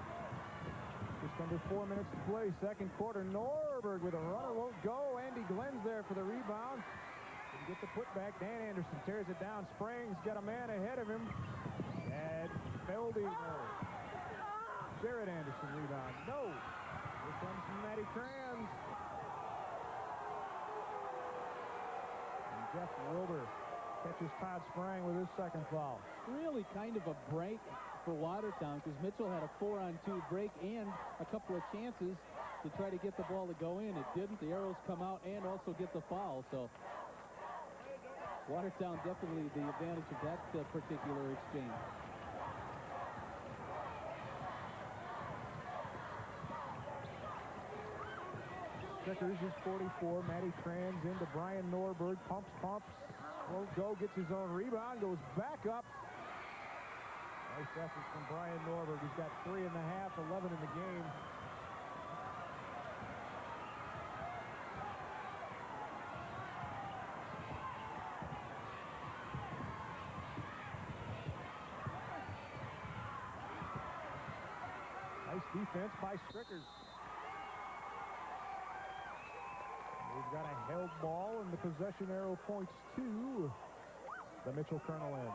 Just under 4 minutes to play. Second quarter. Norberg with a runner won't go. Andy Glenn's there for the rebound. Didn't get the putback. Dan Anderson tears it down. Springs got a man ahead of him. And Feldy. No. Jared Anderson rebound. No. Here comes Matty Kranz. And Jeff Wilbur catches Todd Sprang with his second foul. Really kind of a break for Watertown, because Mitchell had a 4-on-2 break and a couple of chances to try to get the ball to go in. It didn't. The arrows come out and also get the foul. So Watertown definitely the advantage of that particular exchange. Checkers is 44. Matty Kranz into Brian Norberg. Pumps. Won't go. Gets his own rebound. Goes back up. Nice effort from Brian Norberg. He's got 3.5, 11 in the game. Nice defense by Strickers. We've got a held ball, and the possession arrow points to the Mitchell Kernel end.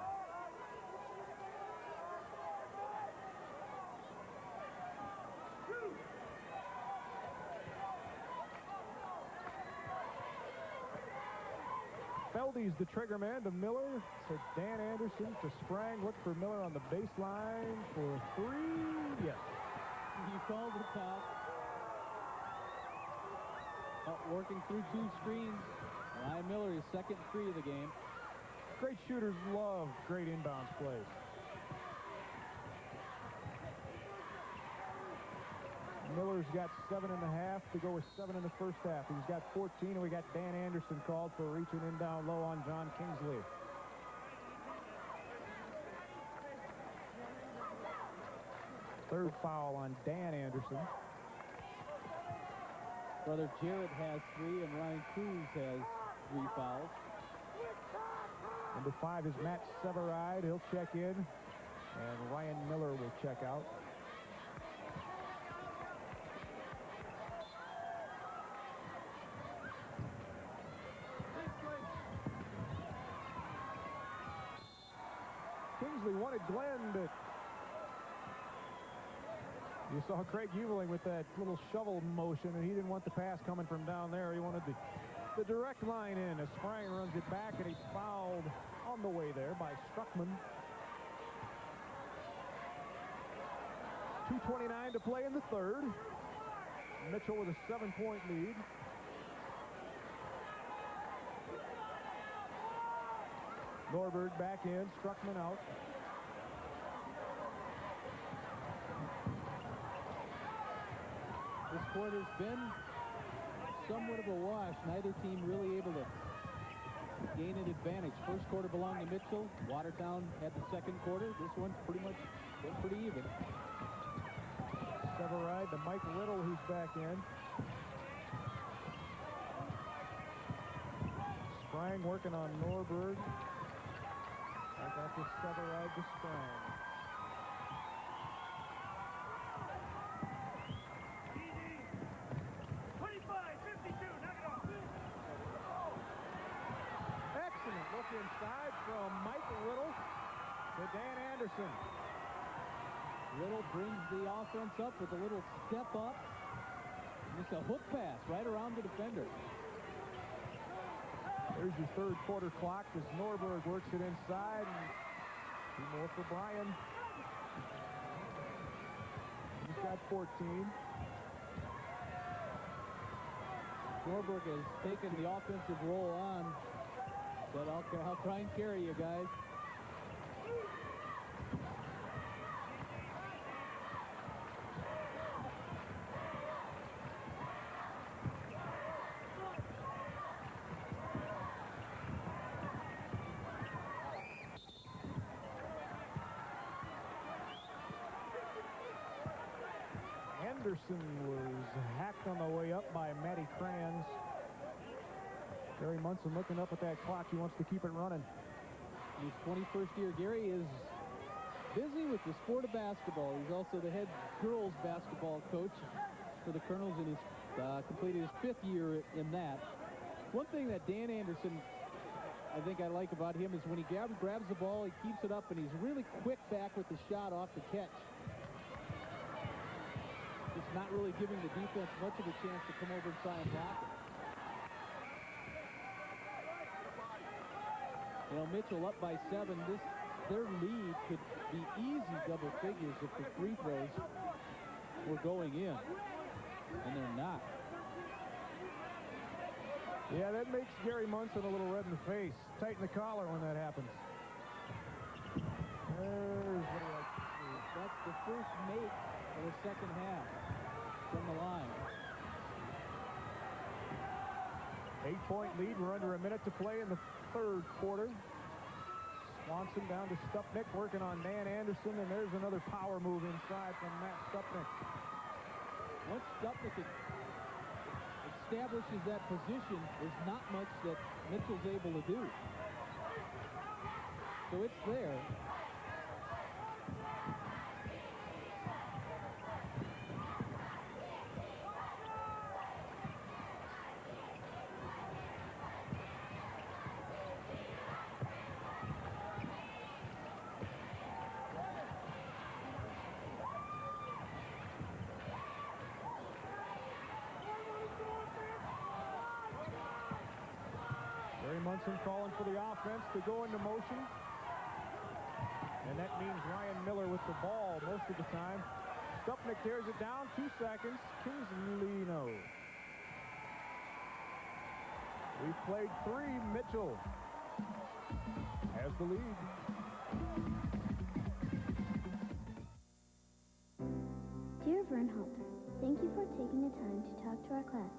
Feldy's the trigger man to Miller, to Dan Anderson, to Sprang. Look for Miller on the baseline for 3. Yes. You called the top. Working through 2 screens. Ryan Miller, his second 3 of the game. Great shooters love great inbounds plays. Miller's got 7.5 to go with 7 in the first half. He's got 14, and we got Dan Anderson called for reaching in down low on John Kingsley. Third foul on Dan Anderson. Brother Jarrett has 3, and Ryan Cruz has 3 fouls. Number 5 is Matt Severide. He'll check in, and Ryan Miller will check out. Kingsley wanted Glenn, but you saw Craig Uveling with that little shovel motion, and he didn't want the pass coming from down there. He wanted the direct line in as Sprang runs it back, and he's fouled on the way there by Struckman. 2:29 to play in the third. Mitchell with a 7-point lead. Norberg back in, Struckman out. This quarter's been somewhat of a wash. Neither team really able to gain an advantage. First quarter belonged to Mitchell. Watertown had the second quarter. This one's pretty much been pretty even. Severide to Mike Little, who's back in. Sprang working on Norberg. I got this Severide to Sprang. Excellent look inside from Mike Little to Dan Anderson. Little brings the offense up with a little step up. Just a hook pass right around the defender. There's your third quarter clock as Norberg works it inside. And two more for Bryan. He's got 14. Norberg has taken the offensive role on. Said, I'll try and carry you guys. Anderson was hacked on the way up by Matty Kranz. Gary Munson looking up at that clock. He wants to keep it running. His 21st year. Gary is busy with the sport of basketball. He's also the head girls basketball coach for the Kernels and he's completed his 5th year in that. One thing that Dan Anderson, I think I like about him is when he grabs the ball, he keeps it up, and he's really quick back with the shot off the catch. Just not really giving the defense much of a chance to come over and try and block it. You know, Mitchell up by 7. Their lead could be easy double figures if the free throws were going in, and they're not. Yeah, that makes Gary Munson a little red in the face. Tighten the collar when that happens. There's what he likes to see. That's the first make of the second half from the line. 8-point lead. We're under a minute to play in the third quarter. Swanson down to Stupnick, working on Dan Anderson, and there's another power move inside from Matt Stupnick. Once Stupnick establishes that position, there's not much that Mitchell's able to do. So it's there. Munson calling for the offense to go into motion. And that means Ryan Miller with the ball most of the time. Stupnick tears it down. 2 seconds. Kingsley knows. We've played 3. Mitchell has the lead. Dear Vernhalter, thank you for taking the time to talk to our class.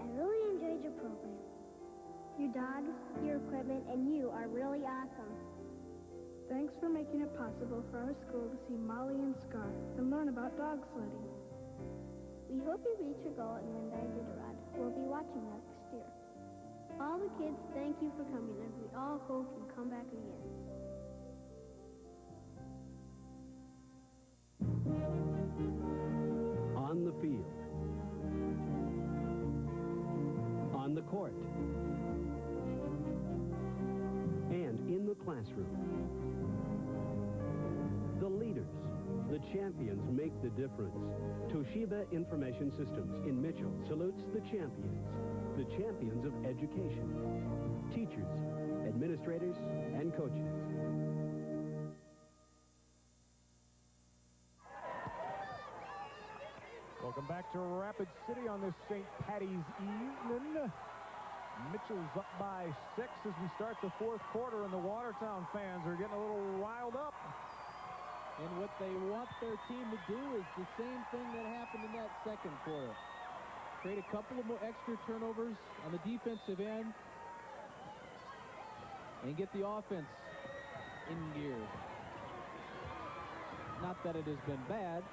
I really enjoyed your program. Your dogs, your equipment, and you are really awesome. Thanks for making it possible for our school to see Molly and Scar and learn about dog sledding. We hope you reach your goal and win the Iditarod. We'll be watching next year. All the kids, thank you for coming, and we all hope you come back again. On the field. On the court. And in the classroom. The leaders, the champions make the difference. Toshiba Information Systems in Mitchell salutes the champions of education. Teachers, administrators, and coaches. back to Rapid City on this St. Patty's evening. Mitchell's up by 6 as we start the fourth quarter, and the Watertown fans are getting a little riled up. And what they want their team to do is the same thing that happened in that second quarter. Create a couple of more extra turnovers on the defensive end and get the offense in gear. Not that it has been bad.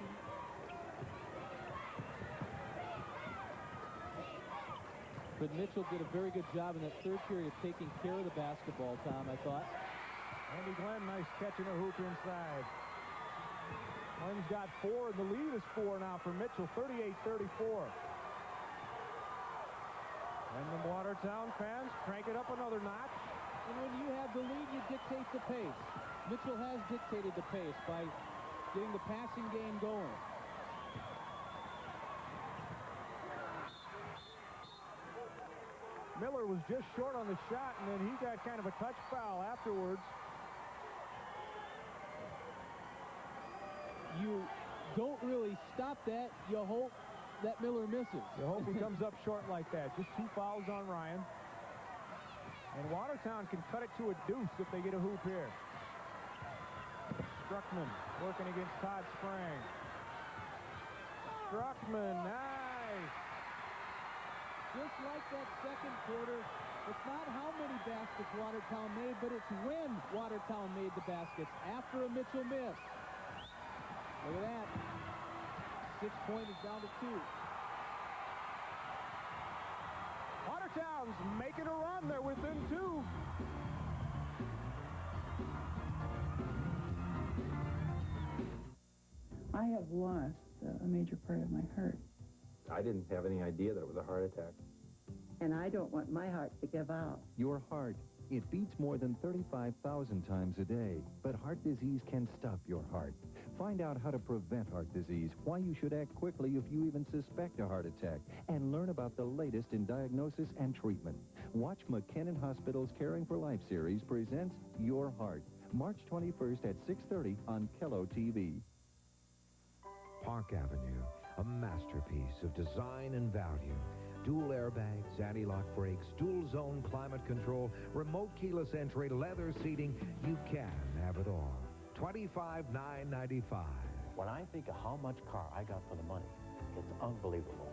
But Mitchell did a very good job in that third period of taking care of the basketball, Tom, I thought. Andy Glenn, nice catch in a hoop inside. Glenn's got 4, and the lead is 4 now for Mitchell, 38-34. And the Watertown fans crank it up another notch. And when you have the lead, you dictate the pace. Mitchell has dictated the pace by getting the passing game going. Miller was just short on the shot, and then he got kind of a touch foul afterwards. You don't really stop that. You hope that Miller misses. You hope he comes up short like that. Just 2 fouls on Ryan. And Watertown can cut it to a deuce if they get a hoop here. Struckman working against Todd Sprang. Struckman, nice. Just like that second quarter, it's not how many baskets Watertown made, but it's when Watertown made the baskets after a Mitchell miss. Look at that. 6-point is down to 2. Watertown's making a run. They're within 2. I have lost a major part of my heart. I didn't have any idea that it was a heart attack. And I don't want my heart to give out. Your heart. It beats more than 35,000 times a day. But heart disease can stop your heart. Find out how to prevent heart disease, why you should act quickly if you even suspect a heart attack, and learn about the latest in diagnosis and treatment. Watch McKinnon Hospital's Caring for Life series presents Your Heart, March 21st at 6:30 on Kello TV. Park Avenue, a masterpiece of design and value. Dual airbags, anti-lock brakes, dual zone climate control, remote keyless entry, leather seating. You can have it all. $25,995. When I think of how much car I got for the money, it's unbelievable.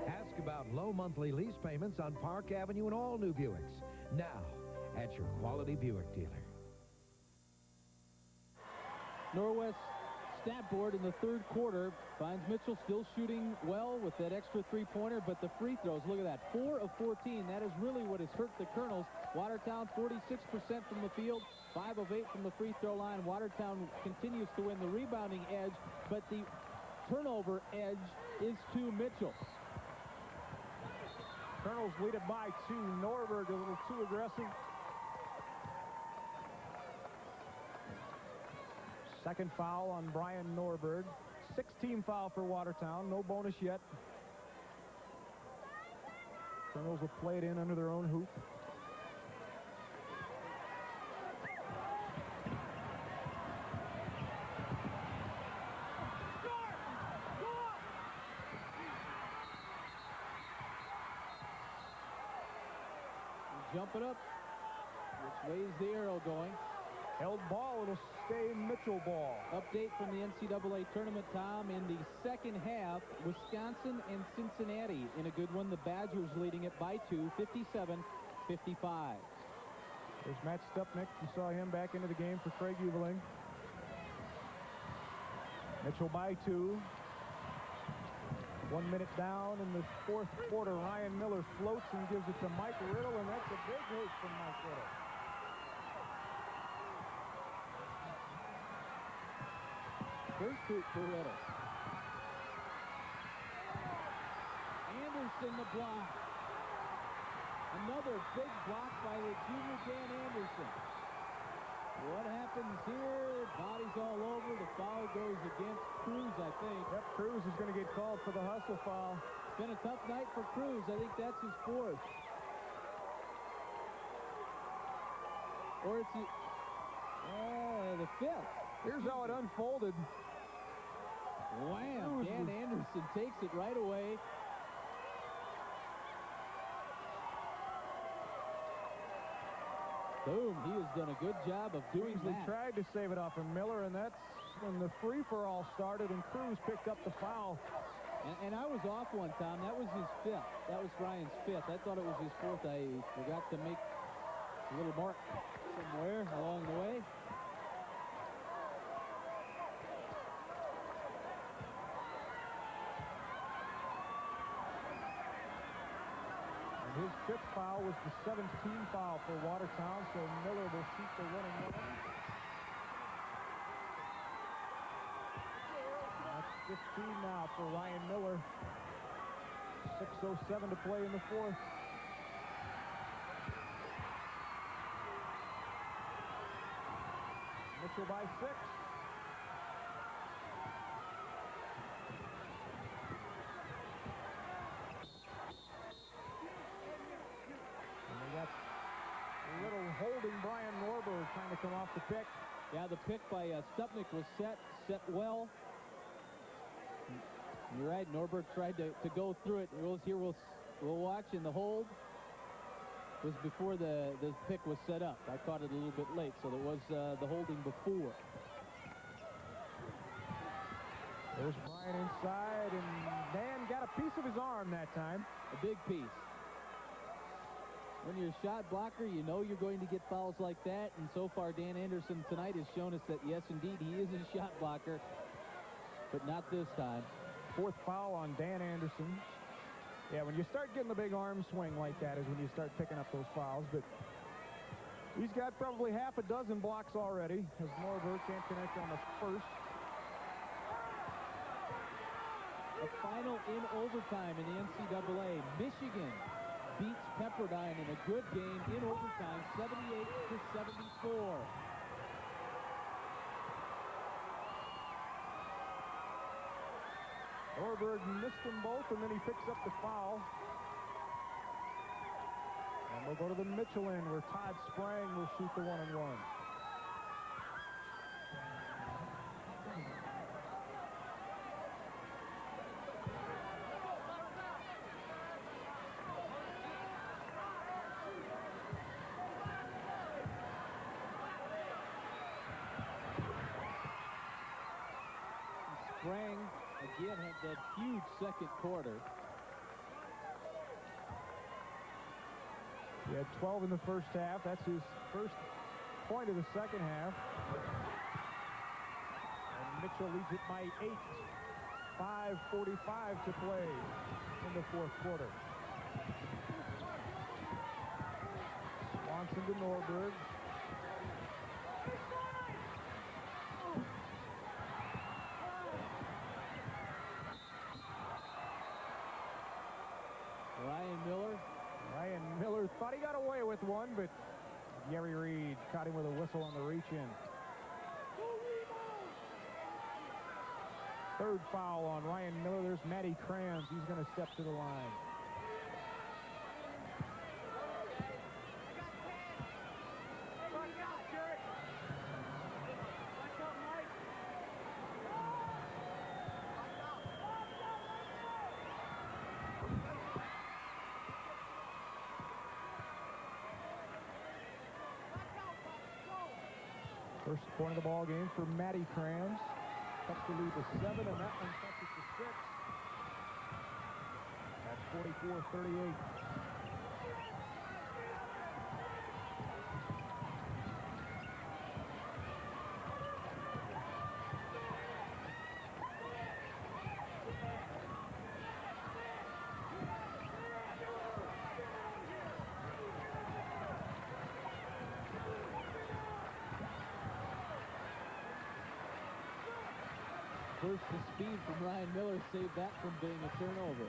Ask about low monthly lease payments on Park Avenue and all new Buicks. Now, at your quality Buick dealer. Norwest stat board in the third quarter finds Mitchell still shooting well with that extra 3-pointer, but the free throws, look at that, 4 of 14. That is really what has hurt the Kernels. Watertown 46% from the field, 5 of 8 from the free throw line. Watertown continues to win the rebounding edge, but the turnover edge is to Mitchell. Kernels lead it by 2. Norberg a little too aggressive. Second foul on Brian Norberg. 6-team foul for Watertown. No bonus yet. Kernels will play it in under their own hoop. Jump it up. Which way is the arrow going? Held ball, it'll stay Mitchell ball. Update from the NCAA tournament, Tom. In the second half, Wisconsin and Cincinnati in a good one. The Badgers leading it by 2, 57-55. There's Matt Stupnick. You saw him back into the game for Craig Uveling. Mitchell by 2. 1 minute down in the fourth quarter. Ryan Miller floats and gives it to Mike Riddle, and that's a big hoop from Mike Riddle. First hoop for Riddle. Anderson the block. Another big block by the junior Dan Anderson. What happens here? Bodies all over. The foul goes against Cruz, I think. Yep, Cruz is going to get called for the hustle foul. It's been a tough night for Cruz. I think that's his 4th. Or it's the 5th. Here's how it unfolded. Wham! Dan Anderson takes it right away. Boom, he has done a good job of doing They that. tried to save it off of Miller, and that's when the free-for-all started, and Cruz picked up the foul. And I was off one time. That was his fifth. That was Ryan's fifth. I thought it was his fourth. I forgot to make a little mark somewhere along the way. And his fifth foul was the 17th foul for Watertown, so Miller will shoot the winning one. That's 15 now for Ryan Miller. 6:07 to play in the fourth. Mitchell by 6. And they got a little holding. Brian Norberg trying to come off the pick. Yeah, the pick by Stupnik was set well. You're right, Norberg tried to go through it. We'll watch, and the hold was before the pick was set up. I caught it a little bit late, so there was the holding before. There's Brian inside, and Dan got a piece of his arm that time. A big piece. When you're a shot blocker, you know you're going to get fouls like that, and so far Dan Anderson tonight has shown us that, yes, indeed, he is a shot blocker, but not this time. Fourth foul on Dan Anderson. Yeah, when you start getting the big arm swing like that is when you start picking up those fouls, but he's got probably half a dozen blocks already as Norberg can't connect on the first. A final in overtime in the NCAA. Michigan beats Pepperdine in a good game in overtime, 78-74. Norberg missed them both, and then he picks up the foul. And we'll go to the Mitchell end, where Todd Sprang will shoot the 1-and-1. Sprang again had that huge second quarter. He had 12 in the first half. That's his first point of the second half. And Mitchell leads it by 8. 5:45 to play in the fourth quarter. Swanson to Norberg. Ryan Miller thought he got away with one, but Gary Reed caught him with a whistle on the reach-in. Third foul on Ryan Miller. There's Matty Kranz. He's going to step to the line. First point of the ball game for Matty Kranz. Cuts the lead to 7, and that one cuts it to 6. That's 44-38. First, the speed from Ryan Miller saved that from being a turnover.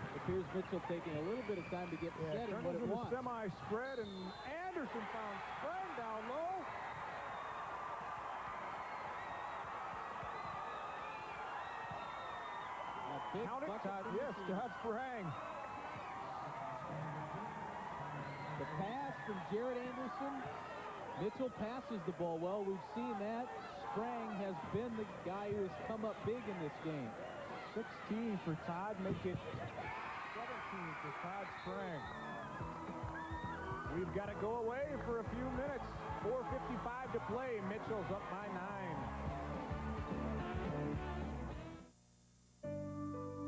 It appears Mitchell taking a little bit of time to get set in what it wants. Semi-spread, and Anderson found Sprang down low. Count it, Todd. Yes, Todd Sprang. The pass from Jared Anderson Mitchell passes the ball well. We've seen that. Sprang has been the guy who has come up big in this game. 16 for Todd, make it 17 for Todd Sprang. We've got to go away for a few minutes. 4:55 to play. Mitchell's up by 9.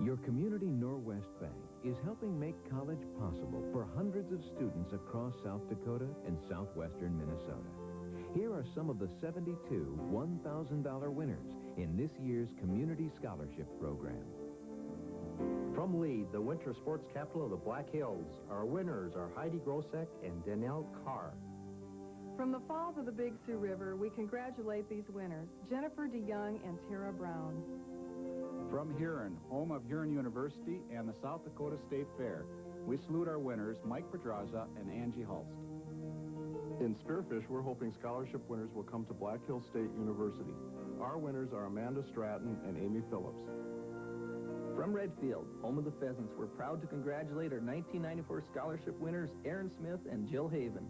Your Community Norwest Bank is helping make college possible for hundreds of students across South Dakota and southwestern Minnesota. Here are some of the 72 $1,000 winners in this year's Community Scholarship Program. From Lead, the winter sports capital of the Black Hills, our winners are Heidi Grosek and Danielle Carr. From the falls of the Big Sioux River, we congratulate these winners, Jennifer DeYoung and Tara Brown. From Huron, home of Huron University and the South Dakota State Fair, we salute our winners, Mike Pedraza and Angie Hulst. In Spearfish, we're hoping scholarship winners will come to Black Hills State University. Our winners are Amanda Stratton and Amy Phillips. From Redfield, home of the Pheasants, we're proud to congratulate our 1994 scholarship winners, Aaron Smith and Jill Haven.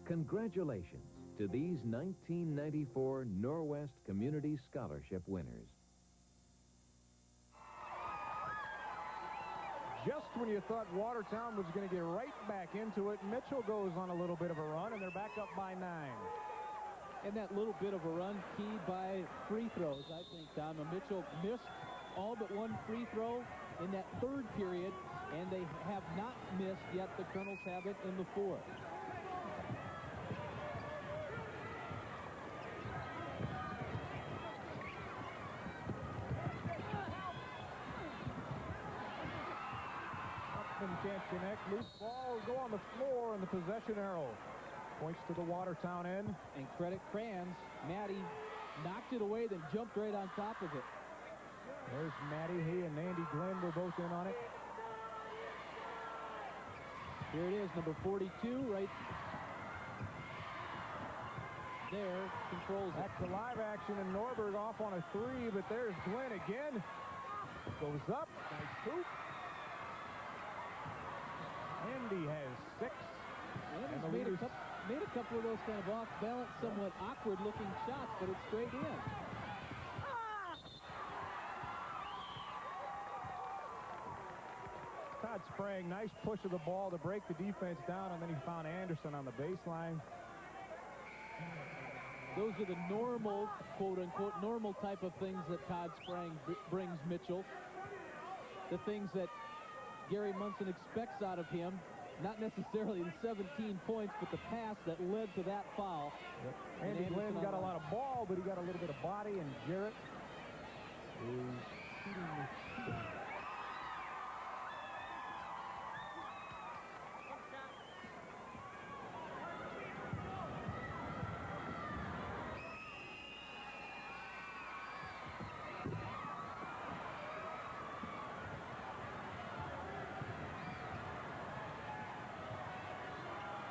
Congratulations to these 1994 Norwest Community Scholarship winners. Just when you thought Watertown was going to get right back into it, Mitchell goes on a little bit of a run, and they're back up by 9. And that little bit of a run keyed by free throws, I think, Tom. Mitchell missed all but one free throw in that third period, and they have not missed yet. The Kernels have it in the fourth. Can't connect. Loose ball will go on the floor, and the possession arrow points to the Watertown end. And credit Kranz. Maddie knocked it away, then jumped right on top of it. There's Maddie. He and Andy Glenn were both in on it. Here it is, number 42, right there, controls it. Back to live action, and Norberg off on a 3, but there's Glenn again. Goes up. Nice hoop. Andy has 6. And made a couple of those kind of off-balance, somewhat awkward-looking shots, but it's straight in. Todd Sprang, nice push of the ball to break the defense down, and then he found Anderson on the baseline. Those are the normal, quote-unquote, normal type of things that Todd Sprang brings Mitchell. The things that Gary Munson expects out of him, not necessarily the 17 points, but the pass that led to that foul. Yep. Andy Glenn got a lot of ball, but he got a little bit of body, and Jarrett is shooting.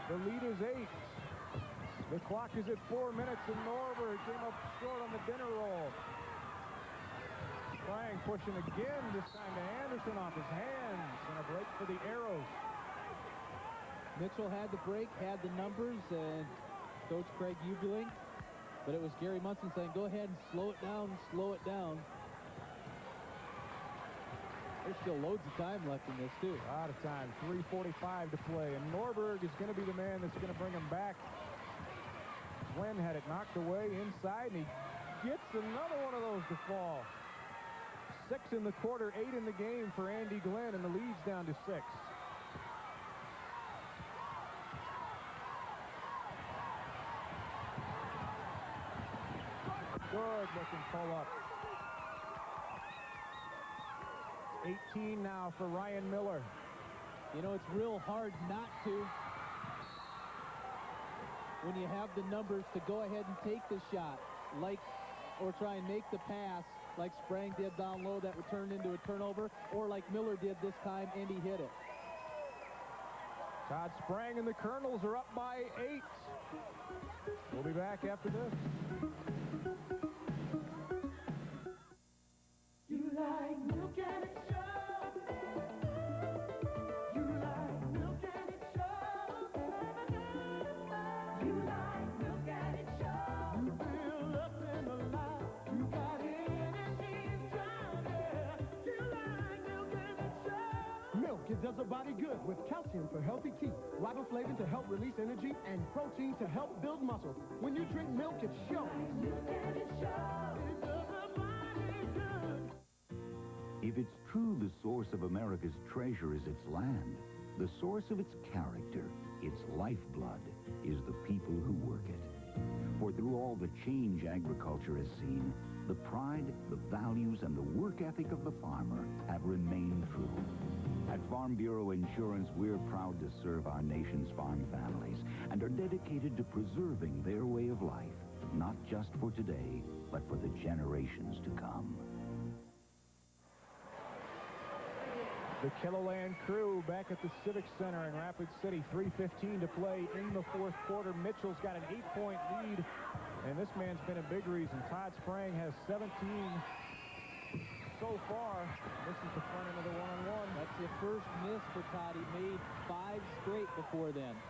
The lead is 8. The clock is at 4 minutes, and Norberg came up short on the dinner roll. Sprang pushing again, this time to Anderson off his hands, and a break for the Arrows. Mitchell had the break, had the numbers, and Coach Craig Ubeling, but it was Gary Munson saying, go ahead and slow it down, slow it down. There's still loads of time left in this, too. A lot of time. 3:45 to play. And Norberg is going to be the man that's going to bring him back. Glenn had it knocked away inside, and he gets another one of those to fall. 6 in the quarter, 8 in the game for Andy Glenn, and the lead's down to 6. Good looking pull up. 18 now for Ryan Miller. You know, it's real hard not to, when you have the numbers, to go ahead and take the shot, or try and make the pass like Sprang did down low that would turn into a turnover, or like Miller did this time, and he hit it. Todd Sprang and the Kernels are up by 8. We'll be back after this. You like milk and it shows. You like milk and it shows. You like does a body good with calcium for healthy teeth, riboflavin to help release energy, and protein to help build muscle. When you drink milk, it shows. If it's true the source of America's treasure is its land, the source of its character, its lifeblood, is the people who work it. For through all the change agriculture has seen, the pride, the values, and the work ethic of the farmer have remained true. At Farm Bureau Insurance, we're proud to serve our nation's farm families and are dedicated to preserving their way of life, not just for today, but for the generations to come. The Kiloland crew back at the Civic Center in Rapid City. 3:15 to play in the fourth quarter. Mitchell's got an 8-point lead, and this man's been a big reason. Todd Sprang has 17 so far. This is the front end of the one-on-one. That's the first miss for Todd. He made 5 straight before then.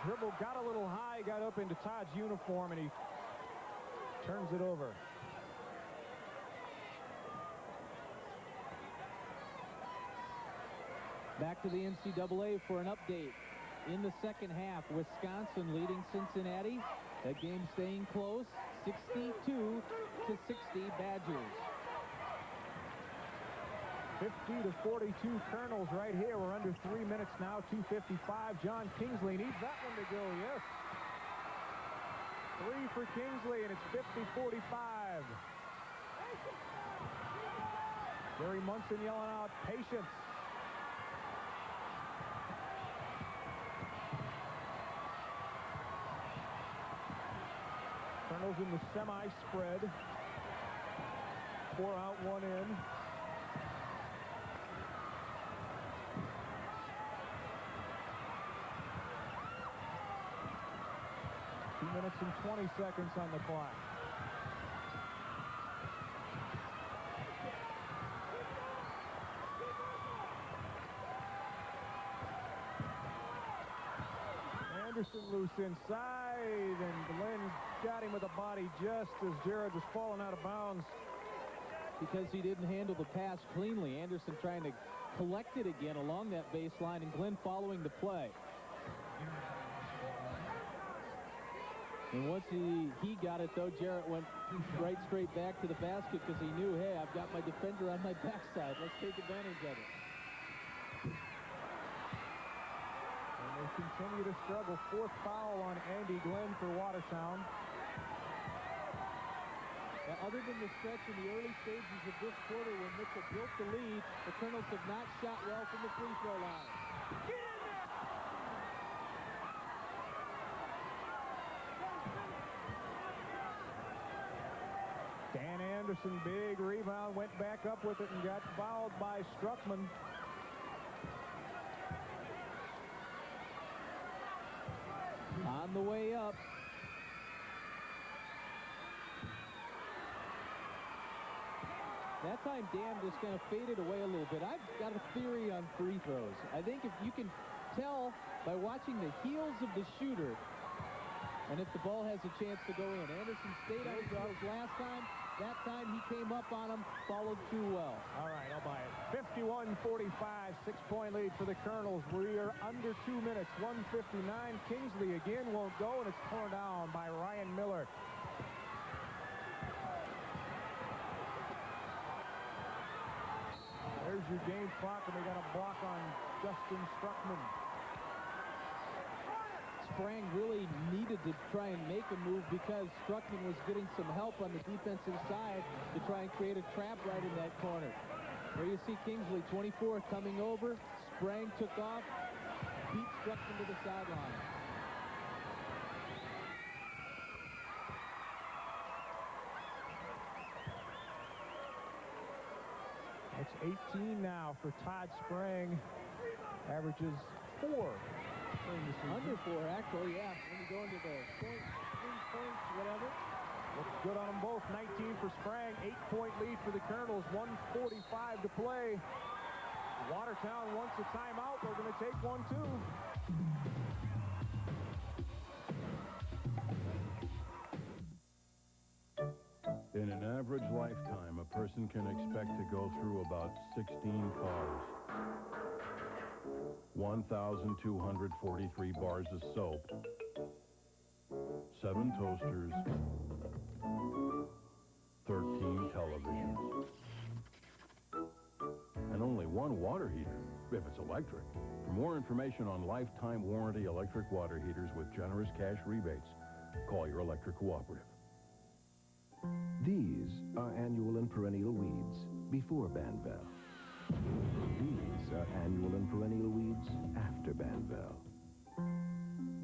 Dribble got a little high, got up into Todd's uniform, and he turns it over. Back to the NCAA for an update. In the second half, Wisconsin leading Cincinnati. That game staying close, 62-60 Badgers. 50-42 Kernels right here. We're under 3 minutes now. 2:55. John Kingsley needs that one to go. Yes. 3 for Kingsley, and it's 50-45. Gary Munson yelling out, patience. Kernels in the semi-spread. 4 out, 1 in. 2 minutes and 20 seconds on the clock. Anderson loose inside, and Glenn got him with a body just as Jared was falling out of bounds. Because he didn't handle the pass cleanly. Anderson trying to collect it again along that baseline, and Glenn following the play. And once he got it, though, Jarrett went right straight back to the basket because he knew, hey, I've got my defender on my backside. Let's take advantage of it. And they continue to struggle. 4th foul on Andy Glenn for Watertown. Now, other than the stretch in the early stages of this quarter when Mitchell built the lead, the Kernels have not shot well from the free throw line. Dan Anderson, big rebound, went back up with it and got fouled by Struckman. On the way up. That time, Dan just kind of faded away a little bit. I've got a theory on free throws. I think if you can tell by watching the heels of the shooter, and if the ball has a chance to go in. Anderson stayed on his heels last time. That time he came up on him, followed through well. All right, I'll buy it. 51-45, 6-point lead for the Kernels. We are under 2 minutes, 1:59. Kingsley again won't go, and it's torn down by Ryan Miller. There's your game clock, and we got a block on Justin Struckman. Sprang really needed to try and make a move because Struckman was getting some help on the defensive side to try and create a trap right in that corner. There you see Kingsley, 24, coming over. Sprang took off, beat Struckman to the sideline. It's 18 now for Todd Sprang. Averages 4. Under 4, actually, yeah. When you go into the points, 3 points, whatever. Looks good on them both. 19 for Sprang. 8-point lead for the Kernels. 1:45 to play. Watertown wants a timeout. They're going to take one, too. In an average lifetime, a person can expect to go through about 16 cars, 1,243 bars of soap, 7 toasters, 13 televisions, and only 1 water heater, if it's electric. For more information on lifetime warranty electric water heaters with generous cash rebates, call your electric cooperative. These are annual and perennial weeds before Banvel. These are annual and perennial weeds after Banvel.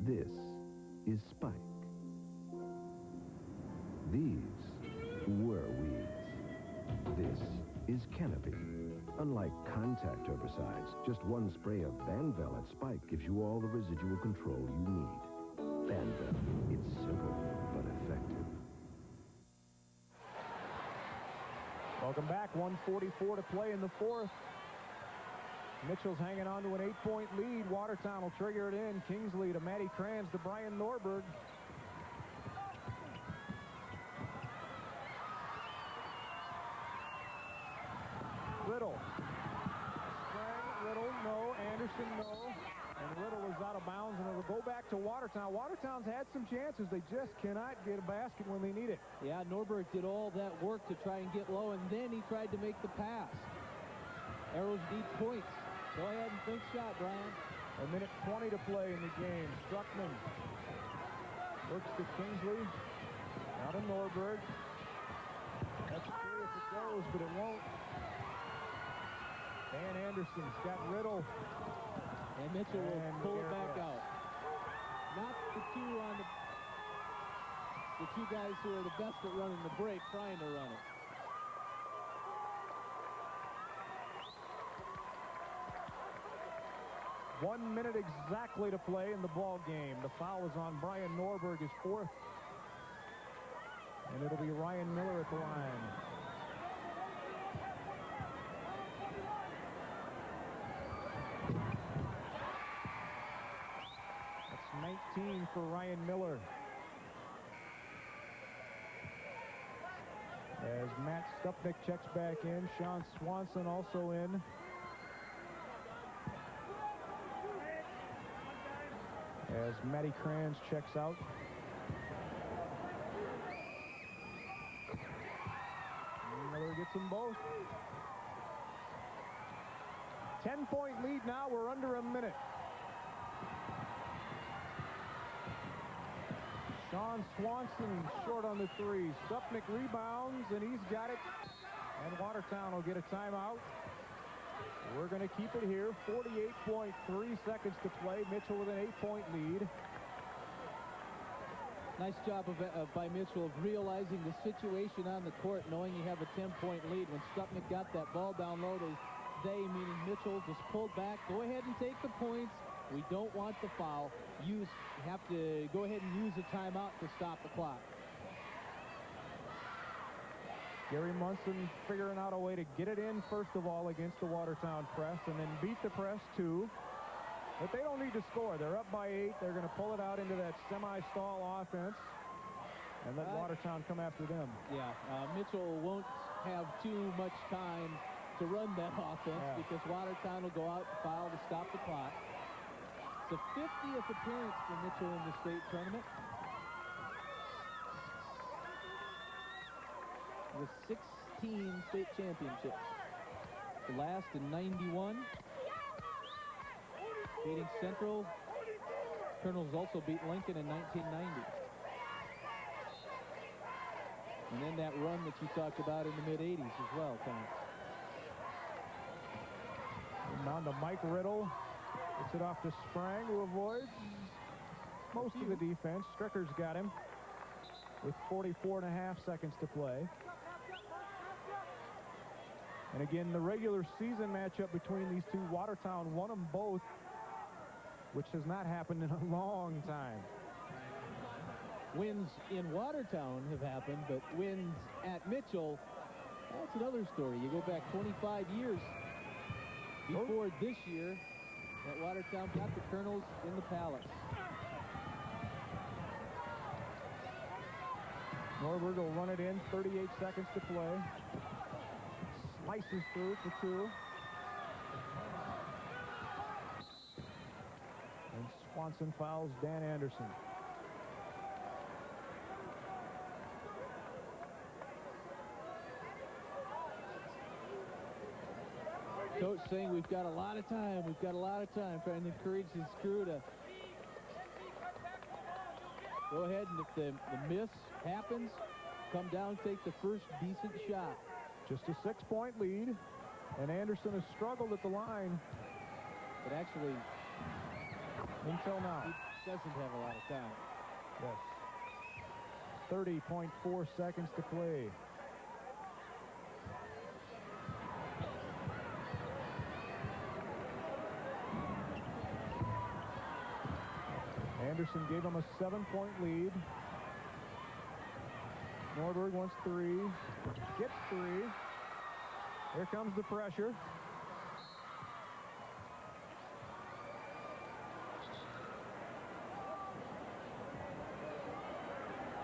This is Spike. These were weeds. This is Canopy. Unlike contact herbicides, just one spray of Banvel at Spike gives you all the residual control you need. Banvel. It's simple, but effective. Welcome back. 1:44 to play in the fourth. Mitchell's hanging on to an 8-point lead. Watertown will trigger it in. Kingsley to Matty Kranz to Brian Norberg. Riddle. Sprang, Riddle, no. Anderson, no. And Riddle is out of bounds, and it'll go back to Watertown. Watertown's had some chances. They just cannot get a basket when they need it. Yeah, Norberg did all that work to try and get low, and then he tried to make the pass. Arrows need points. Go ahead and think shot, Brian. A minute 20 to play in the game. Struckman works to Kingsley. Now to Norberg. That's three if it goes, but it won't. Dan Anderson's got Riddle. And Mitchell will pull it back out. Not the two guys who are the best at running the break trying to run it. One minute exactly to play in the ball game. The foul is on Brian Norberg, his fourth. And it'll be Ryan Miller at the line. That's 19 for Ryan Miller. As Matt Stupnick checks back in, Sean Swanson also in. As Matty Kranz checks out. Miller gets them both. 10-point lead now. We're under a minute. Sean Swanson short on the three. Stupnick rebounds, and he's got it. And Watertown will get a timeout. We're going to keep it here. 48.3 seconds to play. Mitchell with an 8-point lead. Nice job by Mitchell of realizing the situation on the court, knowing you have a 10-point lead. When Stupnick got that ball down low, they, meaning Mitchell, just pulled back. Go ahead and take the points. We don't want the foul. You have to go ahead and use a timeout to stop the clock. Gary Munson figuring out a way to get it in, first of all, against the Watertown press, and then beat the press, too. But they don't need to score. They're up by 8. They're going to pull it out into that semi-stall offense and let Watertown come after them. Yeah, Mitchell won't have too much time to run that offense because Watertown will go out and foul to stop the clock. It's the 50th appearance for Mitchell in the state tournament. With 16 state championships. The last in 91. Beating Central. Kernels also beat Lincoln in 1990. And then that run that you talked about in the mid-80s as well, Tom. Down to Mike Riddle. Gets it off to Sprang, who avoids most of the defense. Stricker's got him with 44.5 seconds to play. And again, the regular season matchup between these two, Watertown won them both, which has not happened in a long time. Wins in Watertown have happened, but wins at Mitchell, that's another story. You go back 25 years before this year that Watertown got the Kernels in the Palace. Norberg will run it in, 38 seconds to play. Slices through for two. And Swanson fouls Dan Anderson. Coach saying we've got a lot of time. We've got a lot of time. Trying to encourage his crew to go ahead, and if the miss happens, come down, take the first decent shot. Just a 6-point lead, and Anderson has struggled at the line. But actually, until now, he doesn't have a lot of time. Yes. 30.4 seconds to play. Anderson gave him a 7-point lead. Norberg wants three. Gets three. Here comes the pressure.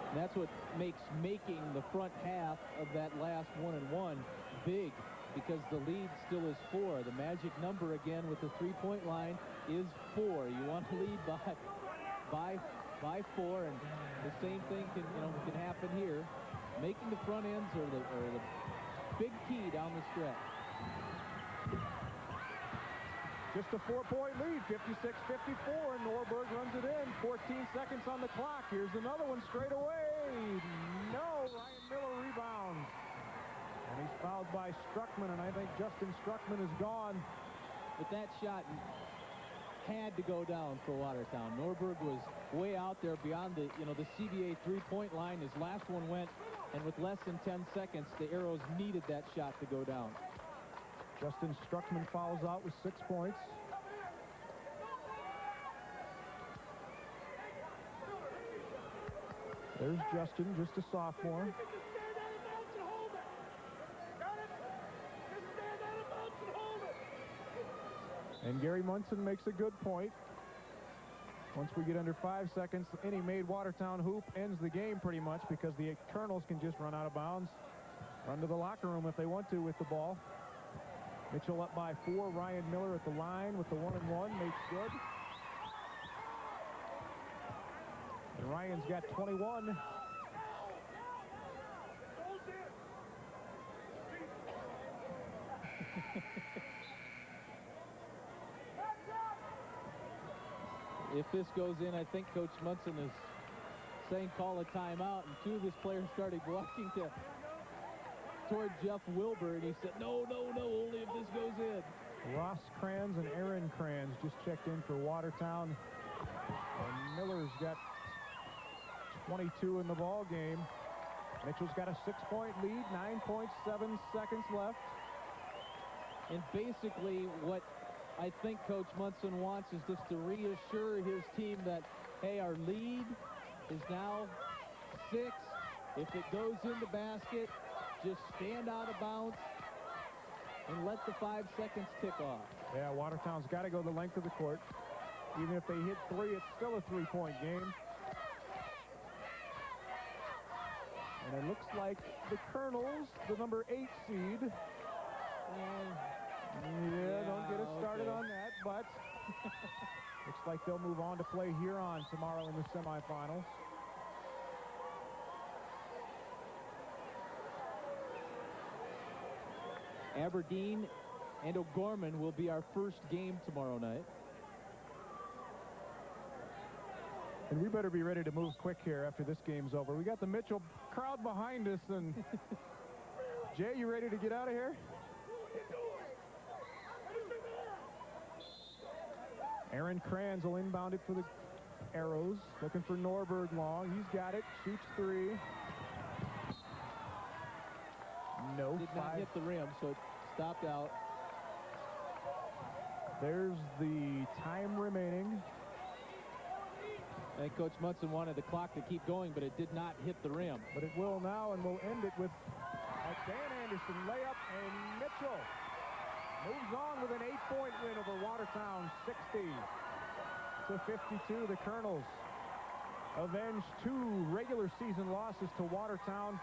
And that's what makes making the front half of that last 1-and-1 big, because the lead still is 4. The magic number again with the three-point line is 4. You want to lead by 4, and the same thing can happen here. Making the front ends are the big key down the stretch. Just a 4-point lead, 56-54, and Norberg runs it in. 14 seconds on the clock. Here's another one straight away. No, Ryan Miller rebounds. And he's fouled by Struckman, and I think Justin Struckman is gone. But that shot had to go down for Watertown. Norberg was way out there beyond the CBA three-point line. His last one went, and with less than 10 seconds, the Arrows needed that shot to go down. Justin Struckman fouls out with 6 points. There's Justin, just a sophomore. And Gary Munson makes a good point. Once we get under 5 seconds, any made Watertown hoop ends the game pretty much, because the Kernels can just run out of bounds, run to the locker room if they want to with the ball. Mitchell up by 4. Ryan Miller at the line with the 1-and-1. Makes good. And Ryan's got 21. If this goes in, I think Coach Munson is saying call a timeout, and two of his players started walking toward Jeff Wilbur, and he said, no, only if this goes in. Ross Kranz and Aaron Kranz just checked in for Watertown. And Miller's got 22 in the ball game. Mitchell's got a 6-point lead, 9.7 seconds left. And basically what I think Coach Munson wants is just to reassure his team that, hey, our lead is now 6. If it goes in the basket, just stand out of bounds and let the 5 seconds tick off. Yeah, Watertown's got to go the length of the court. Even if they hit 3, it's still a 3-point game. And it looks like the Kernels, the number 8 seed. Yeah, don't get us started on that, but looks like they'll move on to play Huron tomorrow in the semifinals. Aberdeen and O'Gorman will be our first game tomorrow night. And we better be ready to move quick here after this game's over. We got the Mitchell crowd behind us, and Jay, you ready to get out of here? Aaron Kranz will inbound it for the Arrows. Looking for Norberg long. He's got it. Shoots 3. No. Did not hit the rim, so it stopped out. There's the time remaining. And Coach Munson wanted the clock to keep going, but it did not hit the rim. But it will now, and we'll end it with a Dan Anderson layup, and Mitchell moves on with an 8-point win over Watertown, 60 to 52. The Kernels avenge 2 regular season losses to Watertown.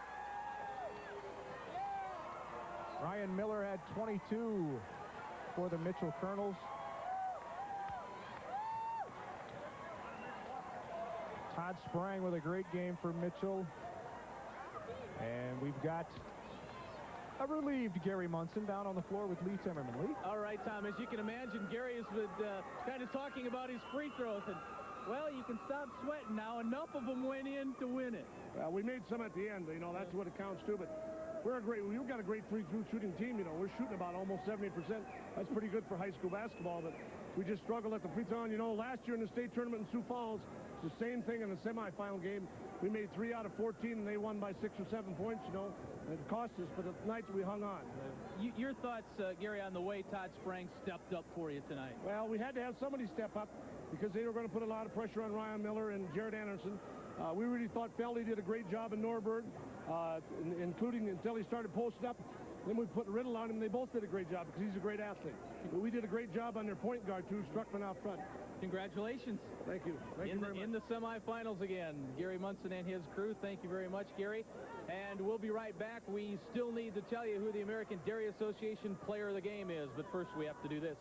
Ryan Miller had 22 for the Mitchell Kernels. Todd Sprang with a great game for Mitchell. And we've got a relieved Gary Munson down on the floor with Lee Timmerman. Lee? All right, Tom, as you can imagine, Gary has been kind of talking about his free throws. And, well, you can stop sweating now. Enough of them went in to win it. Well, we made some at the end. You know, that's what it counts to. But we've got a great free-throw shooting team. You know, we're shooting about almost 70%. That's pretty good for high school basketball. But we just struggled at the free throw. And, you know, last year in the state tournament in Sioux Falls, the same thing in the semifinal game. We made 3 out of 14, and they won by 6 or 7 points, you know. It cost us, but at night we hung on. Your thoughts, Gary, on the way Todd Sprang stepped up for you tonight? Well, we had to have somebody step up because they were going to put a lot of pressure on Ryan Miller and Jared Anderson. We really thought Feldy did a great job in Norberg, including until he started posting up. Then we put Riddle on him. They both did a great job because he's a great athlete. But we did a great job on their point guard, too, Struckman out front. Congratulations. Thank you. Thank you very much. In the semifinals again, Gary Munson and his crew. Thank you very much, Gary. And we'll be right back. We still need to tell you who the American Dairy Association player of the game is. But first, we have to do this.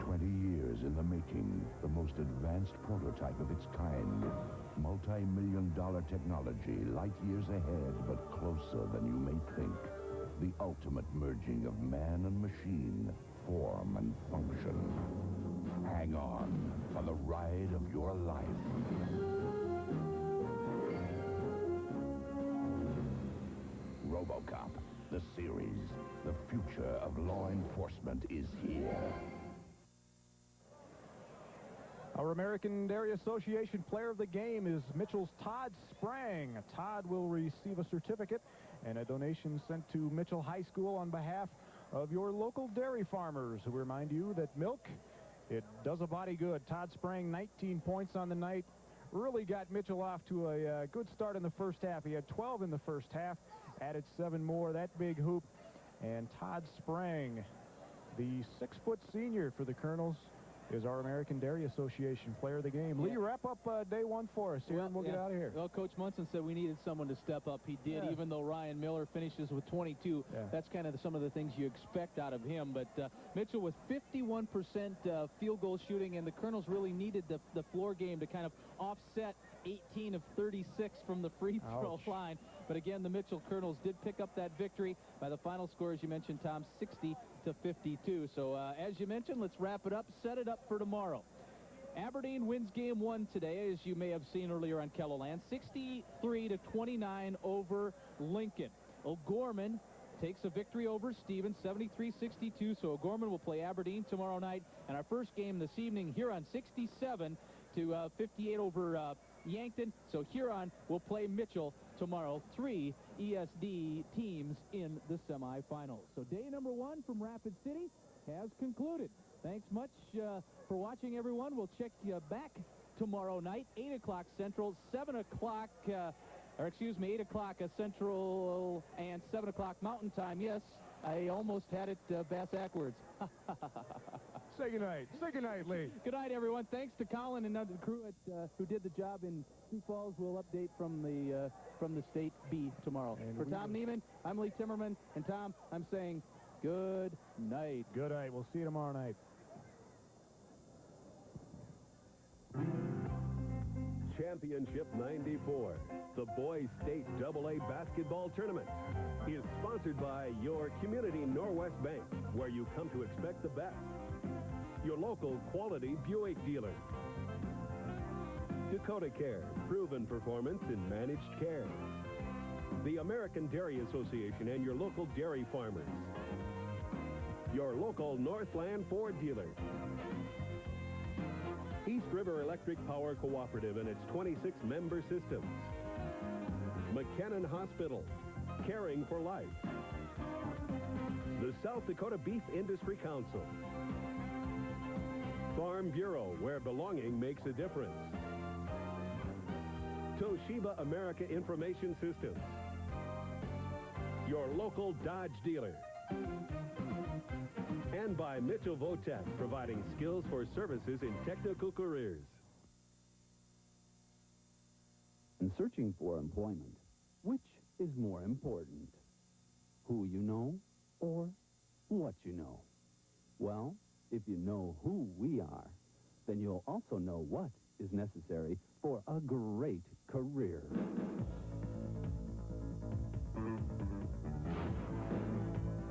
20 years in the making, the most advanced prototype of its kind. Multi-million-dollar technology, light years ahead, but closer than you may think. The ultimate merging of man and machine, form and function. Hang on for the ride of your life. RoboCop, the series. The future of law enforcement is here. Our American Dairy Association player of the game is Mitchell's Todd Sprang. Todd will receive a certificate and a donation sent to Mitchell High School on behalf of your local dairy farmers. We remind you that milk, it does a body good. Todd Sprang, 19 points on the night. Really got Mitchell off to a good start in the first half. He had 12 in the first half, added 7 more. That big hoop. And Todd Sprang, the 6-foot senior for the Kernels, is our American Dairy Association player of the game. Lee, wrap up day 1 for us here, and we'll get out of here. Well, Coach Munson said we needed someone to step up. He did, even though Ryan Miller finishes with 22. That's kind of some of the things you expect out of him. But Mitchell with 51% field goal shooting, and the Kernels really needed the floor game to kind of offset 18 of 36 from the free throw line. But again, the Mitchell Kernels did pick up that victory by the final score, as you mentioned, Tom, 60-52. So as you mentioned, let's wrap it up, set it up for tomorrow. Aberdeen wins game 1 today, as you may have seen earlier on Kelloland, 63-29 over Lincoln. O'Gorman takes a victory over Stevens, 73-62. So O'Gorman will play Aberdeen tomorrow night. And our first game this evening, Huron 67-58 over Yankton. So Huron will play Mitchell tomorrow. 3 ESD teams in the semifinals. So day number 1 from Rapid City has concluded. Thanks much for watching, everyone. We'll check you back tomorrow night, 8 o'clock Central, 7 o'clock, 8 o'clock Central and 7 o'clock Mountain Time. Yes, I almost had it bass-backwards. Say goodnight. Say goodnight, Lee. Good night, everyone. Thanks to Colin and the crew who did the job in Sioux Falls. We'll update from the State B tomorrow. And for Tom Neiman, I'm Lee Timmerman. And Tom, I'm saying good night. Good night. We'll see you tomorrow night. Championship 94, the Boys State AA Basketball Tournament, is sponsored by your Community Norwest Bank, where you come to expect the best. Your local quality Buick dealer. Dakota Care, proven performance in managed care. The American Dairy Association and your local dairy farmers. Your local Northland Ford dealer. East River Electric Power Cooperative and its 26 member systems. McKennon Hospital, caring for life. The South Dakota Beef Industry Council. Farm Bureau, where belonging makes a difference. Toshiba America Information Systems. Your local Dodge dealer. And by Mitchell Votek, providing skills for services in technical careers. In searching for employment, which is more important? Who you know or what you know? Well, if you know who we are, then you'll also know what is necessary for a great career.